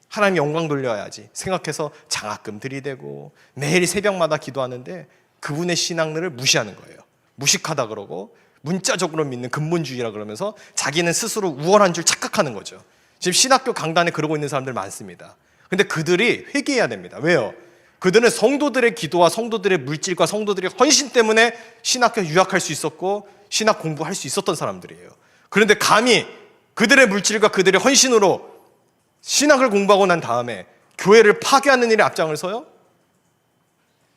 하나님 영광 돌려야지 생각해서 장학금 들이대고 매일 새벽마다 기도하는데 그분의 신앙을 무시하는 거예요. 무식하다 그러고 문자적으로 믿는 근본주의라 그러면서 자기는 스스로 우월한 줄 착각하는 거죠. 지금 신학교 강단에 그러고 있는 사람들 많습니다. 근데 그들이 회개해야 됩니다. 왜요? 그들은 성도들의 기도와 성도들의 물질과 성도들의 헌신 때문에 신학교에 유학할 수 있었고 신학 공부할 수 있었던 사람들이에요. 그런데 감히 그들의 물질과 그들의 헌신으로 신학을 공부하고 난 다음에 교회를 파괴하는 일에 앞장을 서요?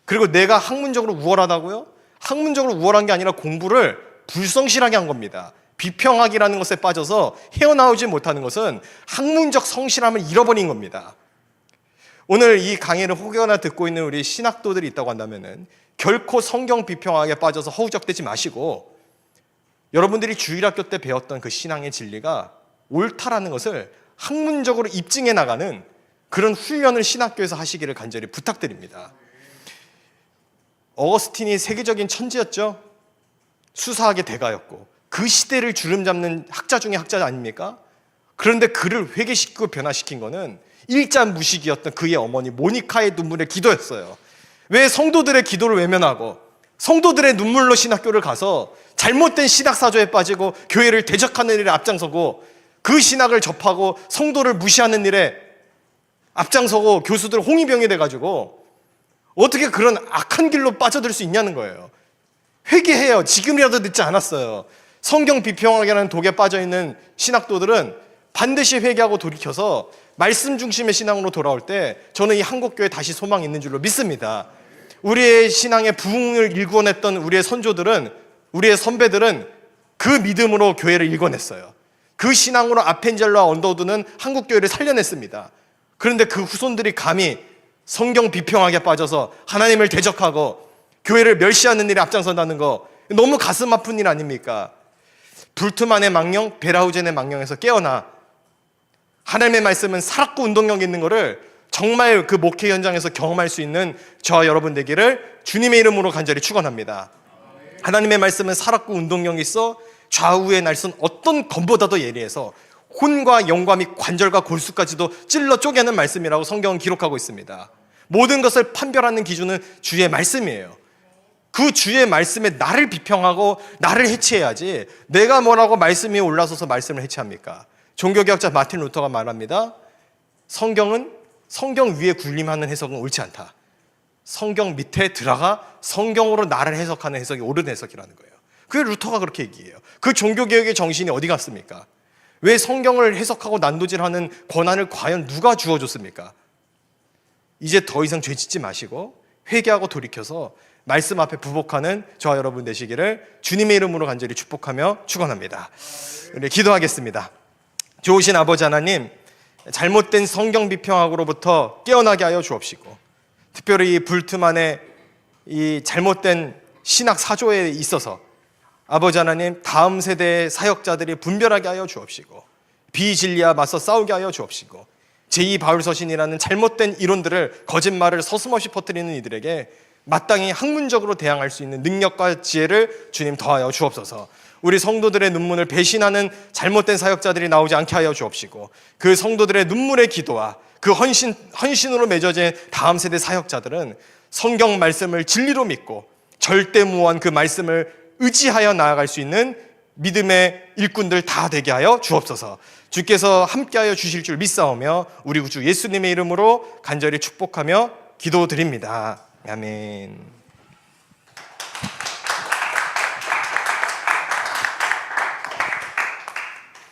그리고 내가 학문적으로 우월하다고요? 학문적으로 우월한 게 아니라 공부를 불성실하게 한 겁니다. 비평학이라는 것에 빠져서 헤어나오지 못하는 것은 학문적 성실함을 잃어버린 겁니다. 오늘 이 강의를 혹여나 듣고 있는 우리 신학도들이 있다고 한다면은 결코 성경 비평학에 빠져서 허우적대지 마시고 여러분들이 주일학교 때 배웠던 그 신앙의 진리가 옳다라는 것을 학문적으로 입증해 나가는 그런 훈련을 신학교에서 하시기를 간절히 부탁드립니다. 어거스틴이 세계적인 천재였죠. 수사학의 대가였고 그 시대를 주름잡는 학자 중에 학자 아닙니까? 그런데 그를 회개시키고 변화시킨 거는 일자무식이었던 그의 어머니 모니카의 눈물의 기도였어요. 왜 성도들의 기도를 외면하고 성도들의 눈물로 신학교를 가서 잘못된 신학사조에 빠지고 교회를 대적하는 일에 앞장서고 그 신학을 접하고 성도를 무시하는 일에 앞장서고 교수들 홍위병이 돼가지고 어떻게 그런 악한 길로 빠져들 수 있냐는 거예요. 회개해요. 지금이라도 늦지 않았어요. 성경 비평학이라는 독에 빠져있는 신학도들은 반드시 회개하고 돌이켜서 말씀 중심의 신앙으로 돌아올 때 저는 이 한국교회에 다시 소망이 있는 줄로 믿습니다. 우리의 신앙의 부흥을 일궈냈던 우리의 선조들은, 우리의 선배들은 그 믿음으로 교회를 일궈냈어요. 그 신앙으로 아펜젤러와 언더우드는 한국교회를 살려냈습니다. 그런데 그 후손들이 감히 성경 비평학에 빠져서 하나님을 대적하고 교회를 멸시하는 일에 앞장선다는 거 너무 가슴 아픈 일 아닙니까? 불트만의 망령, 베라우젠의 망령에서 깨어나 하나님의 말씀은 살았고 운동력 있는 거를 정말 그 목회 현장에서 경험할 수 있는 저와 여러분 되기를 주님의 이름으로 간절히 축원합니다. 하나님의 말씀은 살았고 운동력 있어 좌우의 날선 어떤 검보다도 예리해서 혼과 영과 및 관절과 골수까지도 찔러 쪼개는 말씀이라고 성경은 기록하고 있습니다. 모든 것을 판별하는 기준은 주의 말씀이에요. 그 주의 말씀에 나를 비평하고 나를 해치해야지 내가 뭐라고 말씀 위에 올라서서 말씀을 해치합니까? 종교개혁자 마틴 루터가 말합니다. 성경은 성경 위에 군림하는 해석은 옳지 않다. 성경 밑에 들어가 성경으로 나를 해석하는 해석이 옳은 해석이라는 거예요. 그게 루터가 그렇게 얘기해요. 그 종교개혁의 정신이 어디 갔습니까? 왜 성경을 해석하고 난도질하는 권한을 과연 누가 주어줬습니까? 이제 더 이상 죄 짓지 마시고 회개하고 돌이켜서 말씀 앞에 부복하는 저와 여러분 되시기를 주님의 이름으로 간절히 축복하며 축원합니다. 우리 기도하겠습니다. 좋으신 아버지 하나님, 잘못된 성경 비평학으로부터 깨어나게 하여 주옵시고 특별히 이 불트만의 이 잘못된 신학 사조에 있어서 아버지 하나님 다음 세대의 사역자들이 분별하게 하여 주옵시고 비진리와 맞서 싸우게 하여 주옵시고 제2 바울서신이라는 잘못된 이론들을 거짓말을 서슴없이 퍼뜨리는 이들에게 마땅히 학문적으로 대항할 수 있는 능력과 지혜를 주님 더하여 주옵소서. 우리 성도들의 눈물을 배신하는 잘못된 사역자들이 나오지 않게 하여 주옵시고 그 성도들의 눈물의 기도와 그 헌신으로 맺어진 다음 세대 사역자들은 성경 말씀을 진리로 믿고 절대무한 그 말씀을 의지하여 나아갈 수 있는 믿음의 일꾼들 다 되게 하여 주옵소서. 주께서 함께하여 주실 줄 믿사오며 우리 구주 예수님의 이름으로 간절히 축복하며 기도드립니다. 아멘.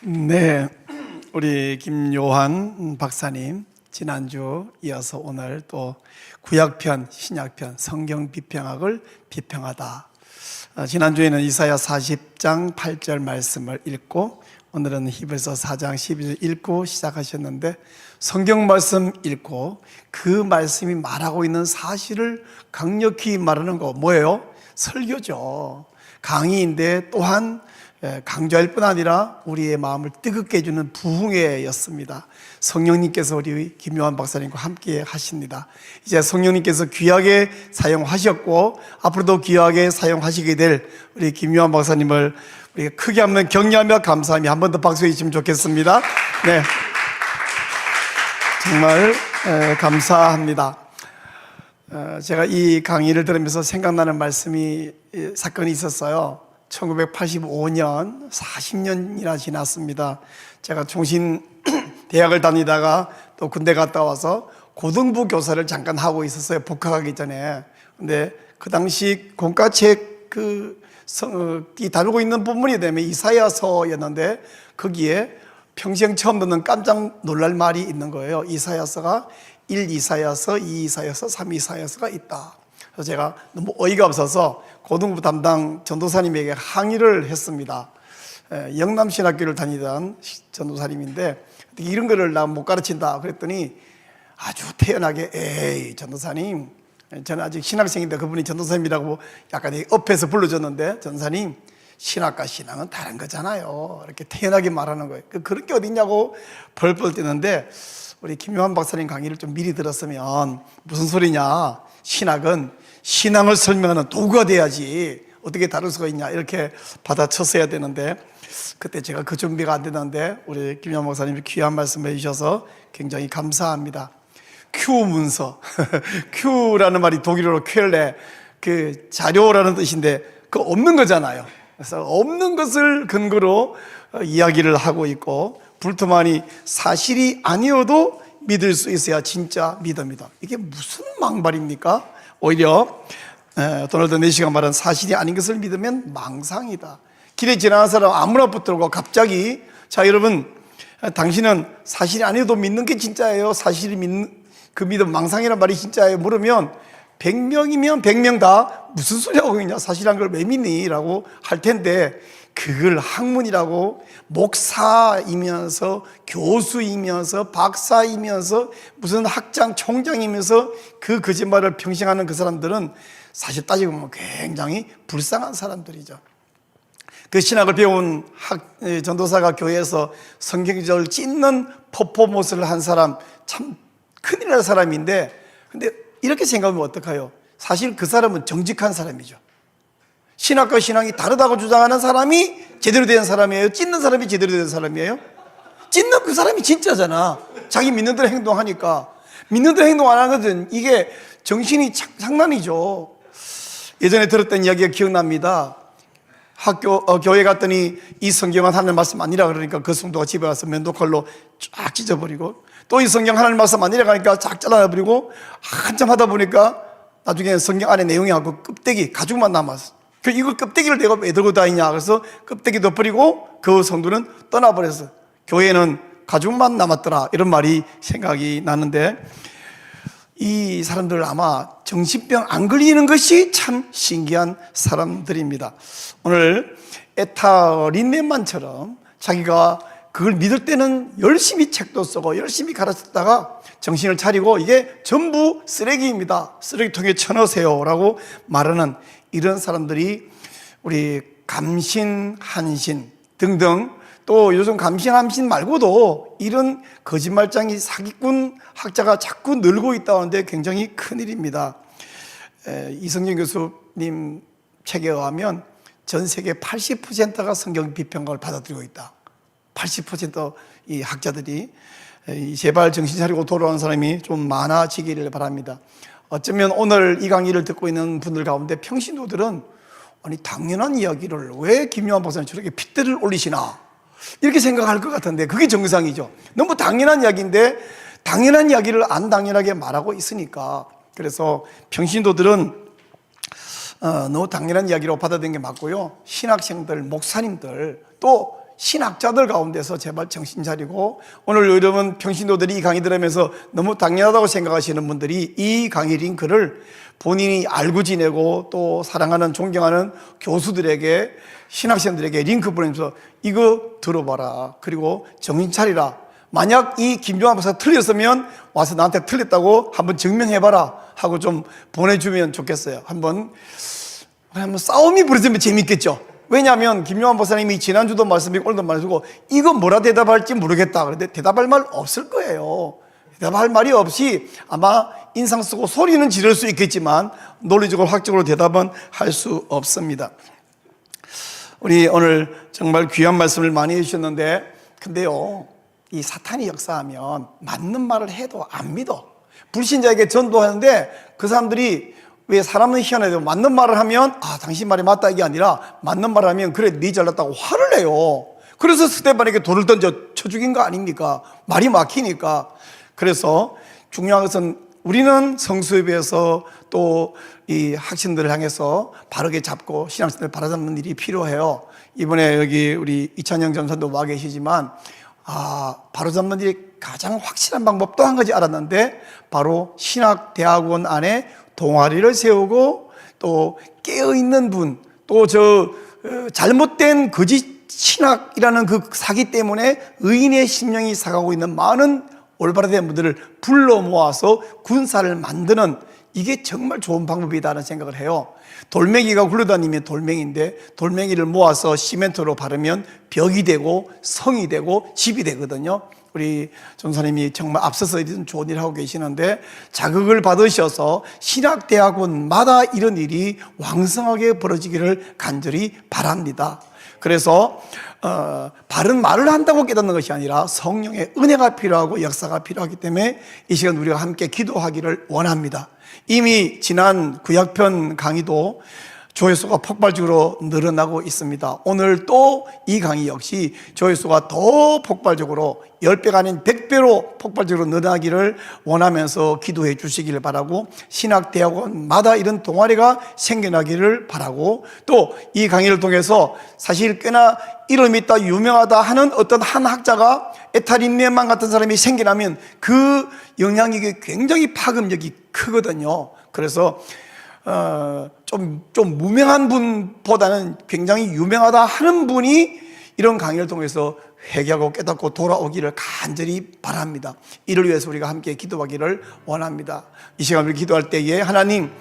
네, 우리 김요한 박사님 지난주 이어서 오늘 또 구약편, 신약편, 성경 비평학을 비평하다. 지난주에는 이사야 40장 8절 말씀을 읽고 오늘은 히브리서 4장 12절 읽고 시작하셨는데 성경 말씀 읽고 그 말씀이 말하고 있는 사실을 강력히 말하는 거 뭐예요? 설교죠. 강의인데 또한 강조할 뿐 아니라 우리의 마음을 뜨겁게 해주는 부흥회였습니다. 성령님께서 우리 김요한 박사님과 함께 하십니다. 이제 성령님께서 귀하게 사용하셨고 앞으로도 귀하게 사용하시게 될 우리 김요한 박사님을 우리가 크게 한번 격려하며 감사하며 한 번 더 박수해 주시면 좋겠습니다. 네, 정말 감사합니다. 제가 이 강의를 들으면서 생각나는 사건이 있었어요. 1985년 40년이나 지났습니다. 제가 종신 대학을 다니다가 또 군대 갔다 와서 고등부 교사를 잠깐 하고 있었어요. 복학하기 전에. 근데 그 당시 공과책 이 다루고 있는 부분이 되면 이사야서였는데 거기에 평생 처음 듣는 깜짝 놀랄 말이 있는 거예요. 이사야서가 1 이사야서, 2 이사야서, 3 이사야서가 있다. 그래서 제가 너무 어이가 없어서 고등부 담당 전도사님에게 항의를 했습니다. 영남신학교를 다니던 전도사님인데 이런 거를 나 못 가르친다 그랬더니 아주 태연하게 에이 전도사님, 저는 아직 신학생인데 그분이 전도사님이라고 약간 업해서 불러줬는데 전도사님 신학과 신앙은 다른 거잖아요. 이렇게 태연하게 말하는 거예요. 그런 게 어딨냐고 벌벌 뛰는데, 우리 김요한 박사님 강의를 좀 미리 들었으면 무슨 소리냐, 신학은 신앙을 설명하는 도구가 돼야지 어떻게 다룰 수가 있냐 이렇게 받아쳤어야 되는데, 그때 제가 그 준비가 안 되는데 우리 김요한 박사님이 귀한 말씀 해주셔서 굉장히 감사합니다. 큐 문서 큐라는 말이 독일어로 퀘레, 그 자료라는 뜻인데 그 없는 거잖아요. 그래서 없는 것을 근거로 이야기를 하고 있고, 불투만이 사실이 아니어도 믿을 수 있어야 진짜 믿음이다. 이게 무슨 망발입니까? 오히려 도널드 내시가 말한 사실이 아닌 것을 믿으면 망상이다. 길에 지나가는 사람 아무나 붙들고 갑자기, 자 여러분, 당신은 사실이 아니어도 믿는 게 진짜예요, 사실이 믿는 그 믿음 망상이란 말이 진짜예요 물으면 100명이면 100명 다 무슨 소리 하고 있냐, 사실한 걸 왜 믿니? 라고 할 텐데, 그걸 학문이라고, 목사이면서 교수이면서 박사이면서 무슨 학장 총장이면서 그 거짓말을 평생하는 그 사람들은 사실 따지고 보면 굉장히 불쌍한 사람들이죠. 그 신학을 배운 전도사가 교회에서 성경절 찢는 퍼포먼스를 한 사람, 참 큰일 날 사람인데, 근데 이렇게 생각하면 어떡해요? 사실 그 사람은 정직한 사람이죠. 신학과 신앙이 다르다고 주장하는 사람이 제대로 된 사람이에요? 찢는 사람이 제대로 된 사람이에요? 찢는 그 사람이 진짜잖아. 자기 믿는 대로 행동하니까. 믿는 대로 행동 안 하거든. 이게 정신이 장난이죠. 예전에 들었던 이야기가 기억납니다. 교회 갔더니 이 성경은 하나님 말씀 아니라 그러니까 그 성도가 집에 와서 면도칼로 쫙 찢어버리고, 또 이 성경 하나님 말씀 아니라 하니까 쫙 잘라버리고, 한참 하다 보니까 나중에 성경 안에 내용이하고 껍데기 가죽만 남았어. 이거 껍데기를 내가 왜 들고 다니냐, 그래서 껍데기 덮어버리고 그 성도는 떠나버렸어. 교회는 가죽만 남았더라, 이런 말이 생각이 나는데, 이 사람들 아마 정신병 안 걸리는 것이 참 신기한 사람들입니다. 오늘 에타 린넨만처럼 자기가 그걸 믿을 때는 열심히 책도 쓰고 열심히 가르쳤다가 정신을 차리고 이게 전부 쓰레기입니다, 쓰레기통에 쳐넣으세요 라고 말하는 이런 사람들이 우리 감신, 한신 등등, 또 요즘 감신, 한신 말고도 이런 거짓말장이 사기꾼 학자가 자꾸 늘고 있다는데 굉장히 큰일입니다. 이성진 교수님 책에 의하면 전 세계 80%가 성경 비평가를 받아들이고 있다. 80% 이 학자들이. 제발 정신 차리고 돌아오는 사람이 좀 많아지기를 바랍니다. 어쩌면 오늘 이 강의를 듣고 있는 분들 가운데 평신도들은, 아니 당연한 이야기를 왜 김요한 박사님 저렇게 핏대를 올리시나 이렇게 생각할 것 같은데, 그게 정상이죠. 너무 당연한 이야기인데 당연한 이야기를 안 당연하게 말하고 있으니까. 그래서 평신도들은 너무 당연한 이야기로 받아들이는 게 맞고요. 신학생들, 목사님들, 또 신학자들 가운데서 제발 정신 차리고, 오늘 여러분 평신도들이 이 강의 들으면서 너무 당연하다고 생각하시는 분들이 이 강의 링크를 본인이 알고 지내고 또 사랑하는 존경하는 교수들에게, 신학생들에게 링크 보내면서 이거 들어봐라, 그리고 정신 차리라, 만약 이 김요한 박사가 틀렸으면 와서 나한테 틀렸다고 한번 증명해봐라 하고 좀 보내주면 좋겠어요. 한번 싸움이 벌어지면 재밌겠죠. 왜냐하면 김요한 박사님이 지난주도 말씀이고 오늘도 말씀이고 이거 뭐라 대답할지 모르겠다, 그런데 대답할 말 없을 거예요. 대답할 말이 없이 아마 인상 쓰고 소리는 지를 수 있겠지만 논리적으로 학적으로 대답은 할 수 없습니다. 우리 오늘 정말 귀한 말씀을 많이 해주셨는데, 근데요, 이 사탄이 역사하면 맞는 말을 해도 안 믿어. 불신자에게 전도하는데 그 사람들이, 왜 사람은 희한해도 맞는 말을 하면 당신 말이 맞다 이게 아니라, 맞는 말을 하면 그래 네 잘났다고 화를 내요. 그래서 스데반에게 돌을 던져 쳐 죽인 거 아닙니까? 말이 막히니까. 그래서 중요한 것은 우리는 성수협에서 또 이 학생들을 향해서 바르게 잡고 신앙생들 바로잡는 일이 필요해요. 이번에 여기 우리 이찬영 전사도 와 계시지만, 바로잡는 일이 가장 확실한 방법 또 한 가지 알았는데, 바로 신학대학원 안에 동아리를 세우고 또 깨어있는 분, 또 잘못된 거짓 신학이라는 그 사기 때문에 의인의 심령이 상하고 있는 많은 올바르된 분들을 불러 모아서 군사를 만드는 이게 정말 좋은 방법이다는 생각을 해요. 돌멩이가 굴러다니면 돌멩이인데 돌멩이를 모아서 시멘트로 바르면 벽이 되고 성이 되고 집이 되거든요. 우리 전사님이 정말 앞서서 이런 좋은 일을 하고 계시는데 자극을 받으셔서 신학대학원마다 이런 일이 왕성하게 벌어지기를 간절히 바랍니다. 그래서 바른 말을 한다고 깨닫는 것이 아니라 성령의 은혜가 필요하고 역사가 필요하기 때문에 이 시간 우리가 함께 기도하기를 원합니다. 이미 지난 구약편 강의도 조회수가 폭발적으로 늘어나고 있습니다. 오늘 또 이 강의 역시 조회수가 더 폭발적으로 10배가 아닌 100배로 폭발적으로 늘어나기를 원하면서 기도해 주시기를 바라고, 신학대학원마다 이런 동아리가 생겨나기를 바라고, 또 이 강의를 통해서 사실 꽤나 이름 있다 유명하다 하는 어떤 한 학자가 에타린네만 같은 사람이 생겨나면 그 영향력이 굉장히 파급력이 크거든요. 그래서 좀 무명한 분보다는 굉장히 유명하다 하는 분이 이런 강의를 통해서 회개하고 깨닫고 돌아오기를 간절히 바랍니다. 이를 위해서 우리가 함께 기도하기를 원합니다. 이 시간 우리 기도할 때에 하나님,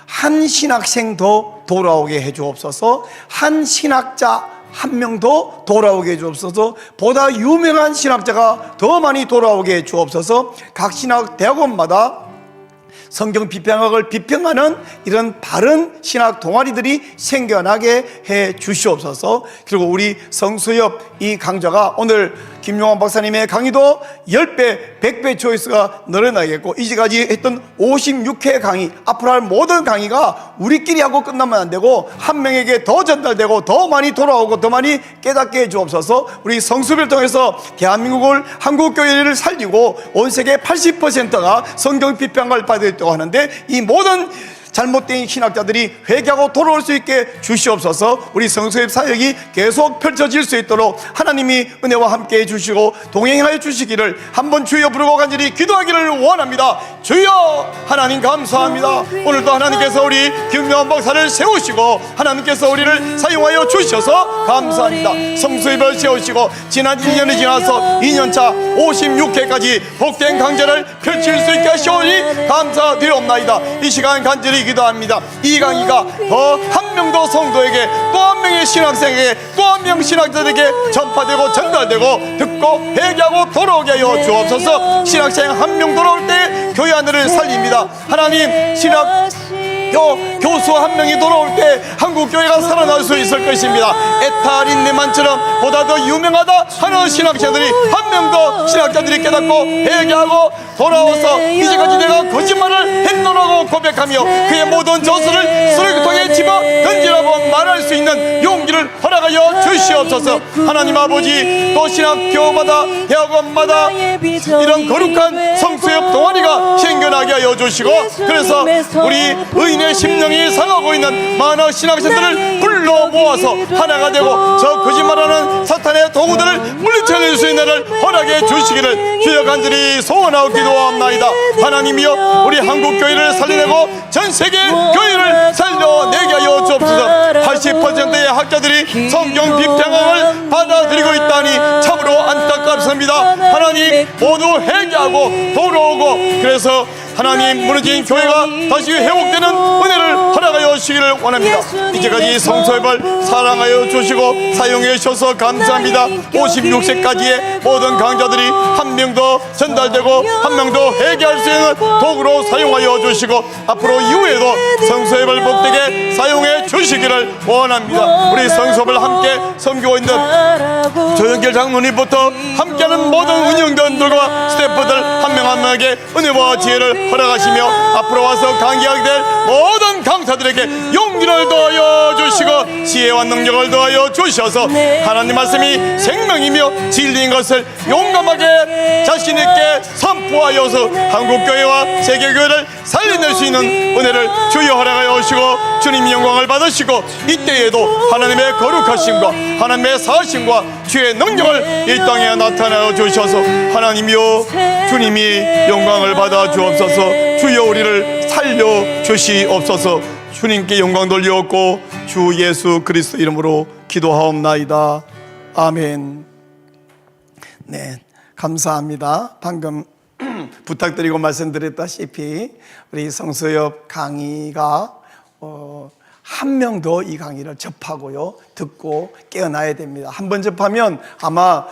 한 신학생 더 돌아오게 해 주옵소서. 한 신학자 한 명 더 돌아오게 해 주옵소서. 보다 유명한 신학자가 더 많이 돌아오게 해 주옵소서. 각 신학 대학원마다 성경 비평학을 비평하는 이런 바른 신학 동아리들이 생겨나게 해 주시옵소서. 그리고 우리 성수협 이 강좌가 오늘 김용환 박사님의 강의도 10배, 100배 조회수가 늘어나겠고, 이제까지 했던 56회 강의, 앞으로 할 모든 강의가 우리끼리 하고 끝나면 안 되고 한 명에게 더 전달되고 더 많이 돌아오고 더 많이 깨닫게 해 주옵소서. 우리 성수협을 통해서 대한민국을, 한국교회를 살리고 온 세계 80%가 성경 비평을 받을 있다고 하는데, 이 모든 잘못된 신학자들이 회개하고 돌아올 수 있게 주시옵소서. 우리 성수협 사역이 계속 펼쳐질 수 있도록 하나님이 은혜와 함께 해주시고 동행하여 주시기를 한번 주여 부르고 간절히 기도하기를 원합니다. 주여, 하나님 감사합니다. 오늘도 하나님께서 우리 김명환 박사를 세우시고 하나님께서 우리를 사용하여 주셔서 감사합니다. 성수협을 세우시고 지난 1년이 지나서 2년차 56회까지 복된 강좌를 펼칠 수 있게 하시오니 감사드리옵나이다. 이 시간 간절히 기도합니다. 이 강의가 더 한 명 더 성도에게, 또 한 명의 신학생에게, 또 한 명 신학자들에게 전파되고 전달되고 듣고 회개하고 돌아오게 하여 주옵소서. 신학생 한 명 돌아올 때 교회 하늘을 살립니다. 하나님, 신학 교수 한 명이 돌아올 때 한국교회가 살아날 수 있을 것입니다. 에타린네만처럼 보다 더 유명하다 하는 신학자들이 한 명 더 신학자들이 깨닫고 회개하고 돌아와서 이제까지 내가 거짓말을 했노라고 고백하며 그의 모든 저수를 쓰레기통에 집어 던지라고 말할 수 있는 용기를 허락하여 주시옵소서. 하나님 아버지, 또 신학교마다 대학원마다 이런 거룩한 성수협 동아리가 생겨나게 하여 주시고, 그래서 우리 의인의 심령이 상하고 있는 많은 신학생들을 불러 모아서 하나가 되고 저 거짓말하는 사탄의 도구들을 물리쳐낼 수 있는 날을 허락해 주시기를 주여 간절히 소원하고 기도합나이다. 하나님이여, 우리 한국교회를 살려내고 전 세계 교회를 살려내게 하여 주옵소서. 80%의 학자들이 성경 비평을 받아들이고 있다니 참으로 안타깝습니다. 하나님, 모두 회개하고 돌아오고, 그래서 하나님, 무너진 교회가 다시 회복되는 은혜를 허락하여 주시기를 원합니다. 이제까지 성소협을 사랑하여 주시고 사용해 주셔서 감사합니다. 56세까지의 모든 강자들이 한 명 더 전달되고 한 명 더 회개할 수 있는 도구로 사용하여 주시고 앞으로 이후에도 성소협을 복되게 사용해 주시기를 원합니다. 우리 성소협을 함께 섬기고 있는 조영길 장로님부터 함께하는 모든 운영단들과 스태프들 한 명 한 명에게 은혜와 지혜를 허락하시며 앞으로 와서 강의하게 될 모든 강사들에게 용기를 더하여 주시고 지혜와 능력을 더하여 주셔서 하나님 말씀이 생명이며 진리인 것을 용감하게 자신 있게 선포하여서 한국교회와 세계교회를 살려낼 수 있는 은혜를 주여 허락하여 주시고 주님 영광을 받으시고 이때에도 하나님의 거룩하심과 하나님의 사심과 주의 능력을 이 땅에 나타내어 주셔서 하나님이여 주님이 영광을 받아 주옵소서. 주여 우리를 살려 주시옵소서. 주님께 영광 돌리옵고 주 예수 그리스도 이름으로 기도하옵나이다. 아멘. 네, 감사합니다. 방금 부탁드리고 말씀드렸다시피 우리 성수엽 강의가 한 명 더 이 강의를 접하고요, 듣고 깨어나야 됩니다. 한 번 접하면 아마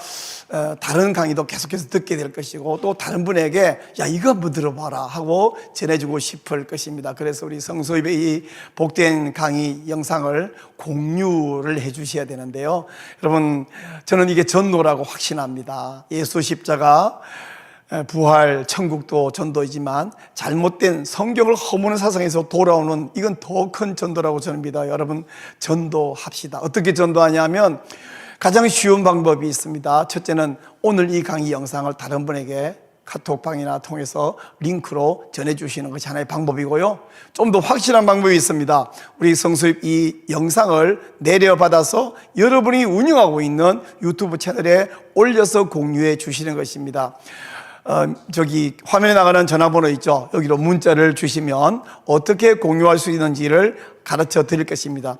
다른 강의도 계속해서 듣게 될 것이고, 또 다른 분에게 야 이거 한번 들어봐라 하고 전해주고 싶을 것입니다. 그래서 우리 성수입의 이 복된 강의 영상을 공유를 해 주셔야 되는데요, 여러분, 저는 이게 전도라고 확신합니다. 예수 십자가, 부활, 천국도 전도이지만 잘못된 성경을 허무는 사상에서 돌아오는, 이건 더 큰 전도라고 저는 믿어요. 여러분, 전도합시다. 어떻게 전도하냐면 가장 쉬운 방법이 있습니다. 첫째는 오늘 이 강의 영상을 다른 분에게 카톡방이나 통해서 링크로 전해주시는 것이 하나의 방법이고요, 좀 더 확실한 방법이 있습니다. 우리 성수입 이 영상을 내려받아서 여러분이 운영하고 있는 유튜브 채널에 올려서 공유해 주시는 것입니다. 저기 화면에 나가는 전화번호 있죠? 여기로 문자를 주시면 어떻게 공유할 수 있는지를 가르쳐 드릴 것입니다.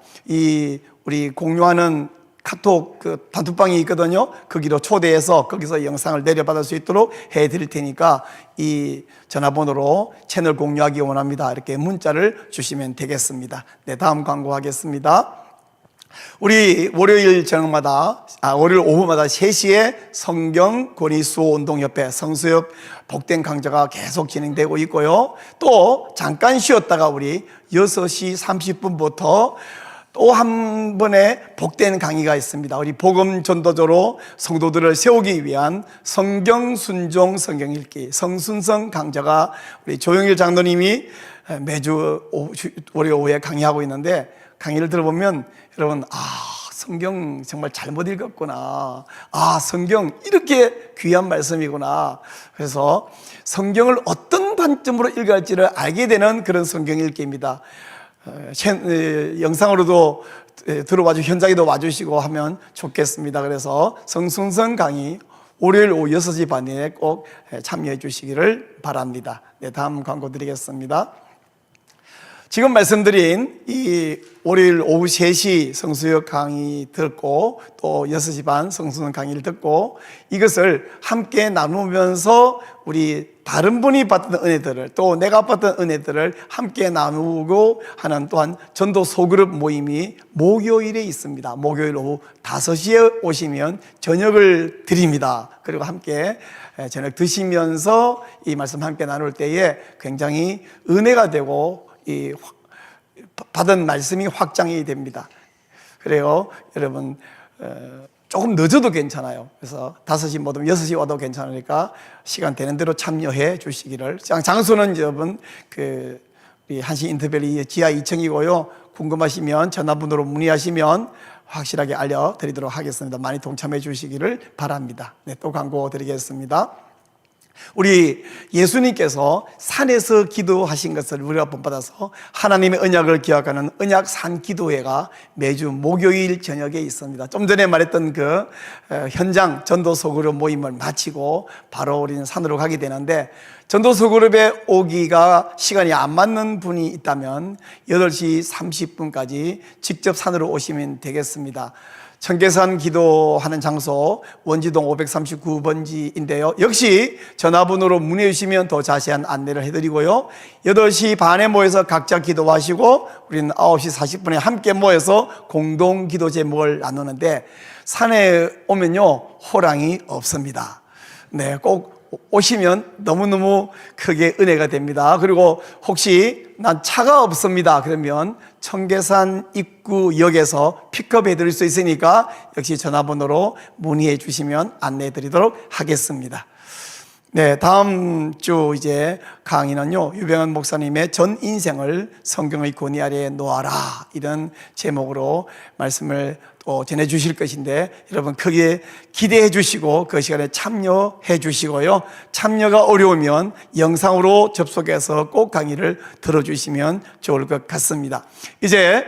우리 공유하는 카톡 단톡방이 있거든요. 거기로 초대해서 거기서 영상을 내려받을 수 있도록 해 드릴 테니까 이 전화번호로 채널 공유하기 원합니다, 이렇게 문자를 주시면 되겠습니다. 네, 다음 광고하겠습니다. 우리 월요일 저녁마다, 월요일 오후마다 3시에 성경 권위 수호 운동협회 성수협 복된 강좌가 계속 진행되고 있고요, 또 잠깐 쉬었다가 우리 6시 30분부터 또 한 번의 복된 강의가 있습니다. 우리 복음 전도자로 성도들을 세우기 위한 성경 순종 성경 읽기 성순성 강좌가 우리 조영일 장로님이 매주 월요일 오후에 강의하고 있는데, 강의를 들어보면 여러분, 성경 정말 잘못 읽었구나, 성경 이렇게 귀한 말씀이구나, 그래서 성경을 어떤 관점으로 읽어야 할지를 알게 되는 그런 성경 읽기입니다. 영상으로도 들어와주시고 현장에도 와주시고 하면 좋겠습니다. 그래서 성순성 강의 월요일 오후 6시 반에 꼭 참여해 주시기를 바랍니다. 네, 다음 광고 드리겠습니다. 지금 말씀드린 이 월요일 오후 3시 성수역 강의 듣고 또 6시 반 성수는 강의를 듣고 이것을 함께 나누면서 우리 다른 분이 받던 은혜들을, 또 내가 받던 은혜들을 함께 나누고 하는 또한 전도 소그룹 모임이 목요일에 있습니다. 목요일 오후 5시에 오시면 저녁을 드립니다. 그리고 함께 저녁 드시면서 이 말씀 함께 나눌 때에 굉장히 은혜가 되고 이 받은 말씀이 확장이 됩니다. 그래요, 여러분, 조금 늦어도 괜찮아요. 그래서 5시 못 오면 6시 와도 괜찮으니까 시간 되는 대로 참여해 주시기를. 장소는 여러분 우리 한시 인터밸리 지하 2층이고요. 궁금하시면 전화번호로 문의하시면 확실하게 알려드리도록 하겠습니다. 많이 동참해 주시기를 바랍니다. 네, 또 광고 드리겠습니다. 우리 예수님께서 산에서 기도하신 것을 우리가 본받아서 하나님의 언약을 기억하는 언약 산 기도회가 매주 목요일 저녁에 있습니다. 좀 전에 말했던 그 현장 전도 소그룹 모임을 마치고 바로 우리는 산으로 가게 되는데, 전도 소그룹에 오기가 시간이 안 맞는 분이 있다면 8시 30분까지 직접 산으로 오시면 되겠습니다. 청계산 기도하는 장소 원지동 539번지인데요. 역시 전화번호로 문의해 주시면 더 자세한 안내를 해드리고요. 8시 반에 모여서 각자 기도하시고 우리는 9시 40분에 함께 모여서 공동 기도 제목을 나누는데, 산에 오면요 호랑이 없습니다. 네, 꼭 오시면 너무너무 크게 은혜가 됩니다. 그리고 혹시 난 차가 없습니다 그러면 청계산 입구역에서 픽업해 드릴 수 있으니까 역시 전화번호로 문의해 주시면 안내해 드리도록 하겠습니다. 네, 다음 주 이제 강의는요, 유병헌 목사님의 전 인생을 성경의 권위 아래에 놓아라, 이런 제목으로 말씀을 또 전해 주실 것인데, 여러분 크게 기대해 주시고 그 시간에 참여해 주시고요, 참여가 어려우면 영상으로 접속해서 꼭 강의를 들어주시면 좋을 것 같습니다. 이제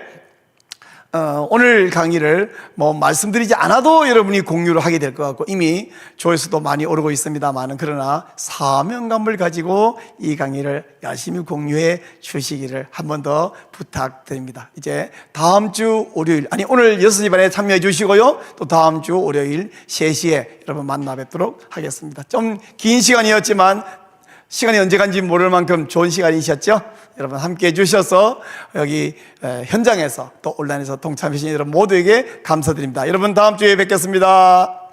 오늘 강의를 말씀드리지 않아도 여러분이 공유를 하게 될 것 같고 이미 조회수도 많이 오르고 있습니다만, 그러나 사명감을 가지고 이 강의를 열심히 공유해 주시기를 한 번 더 부탁드립니다. 이제 다음 주 월요일, 오늘 6시 반에 참여해 주시고요, 또 다음 주 월요일 3시에 여러분 만나 뵙도록 하겠습니다. 좀 긴 시간이었지만 시간이 언제 간지 모를 만큼 좋은 시간이셨죠? 여러분 함께 해주셔서 여기 현장에서 또 온라인에서 동참해주신 여러분 모두에게 감사드립니다. 여러분 다음 주에 뵙겠습니다.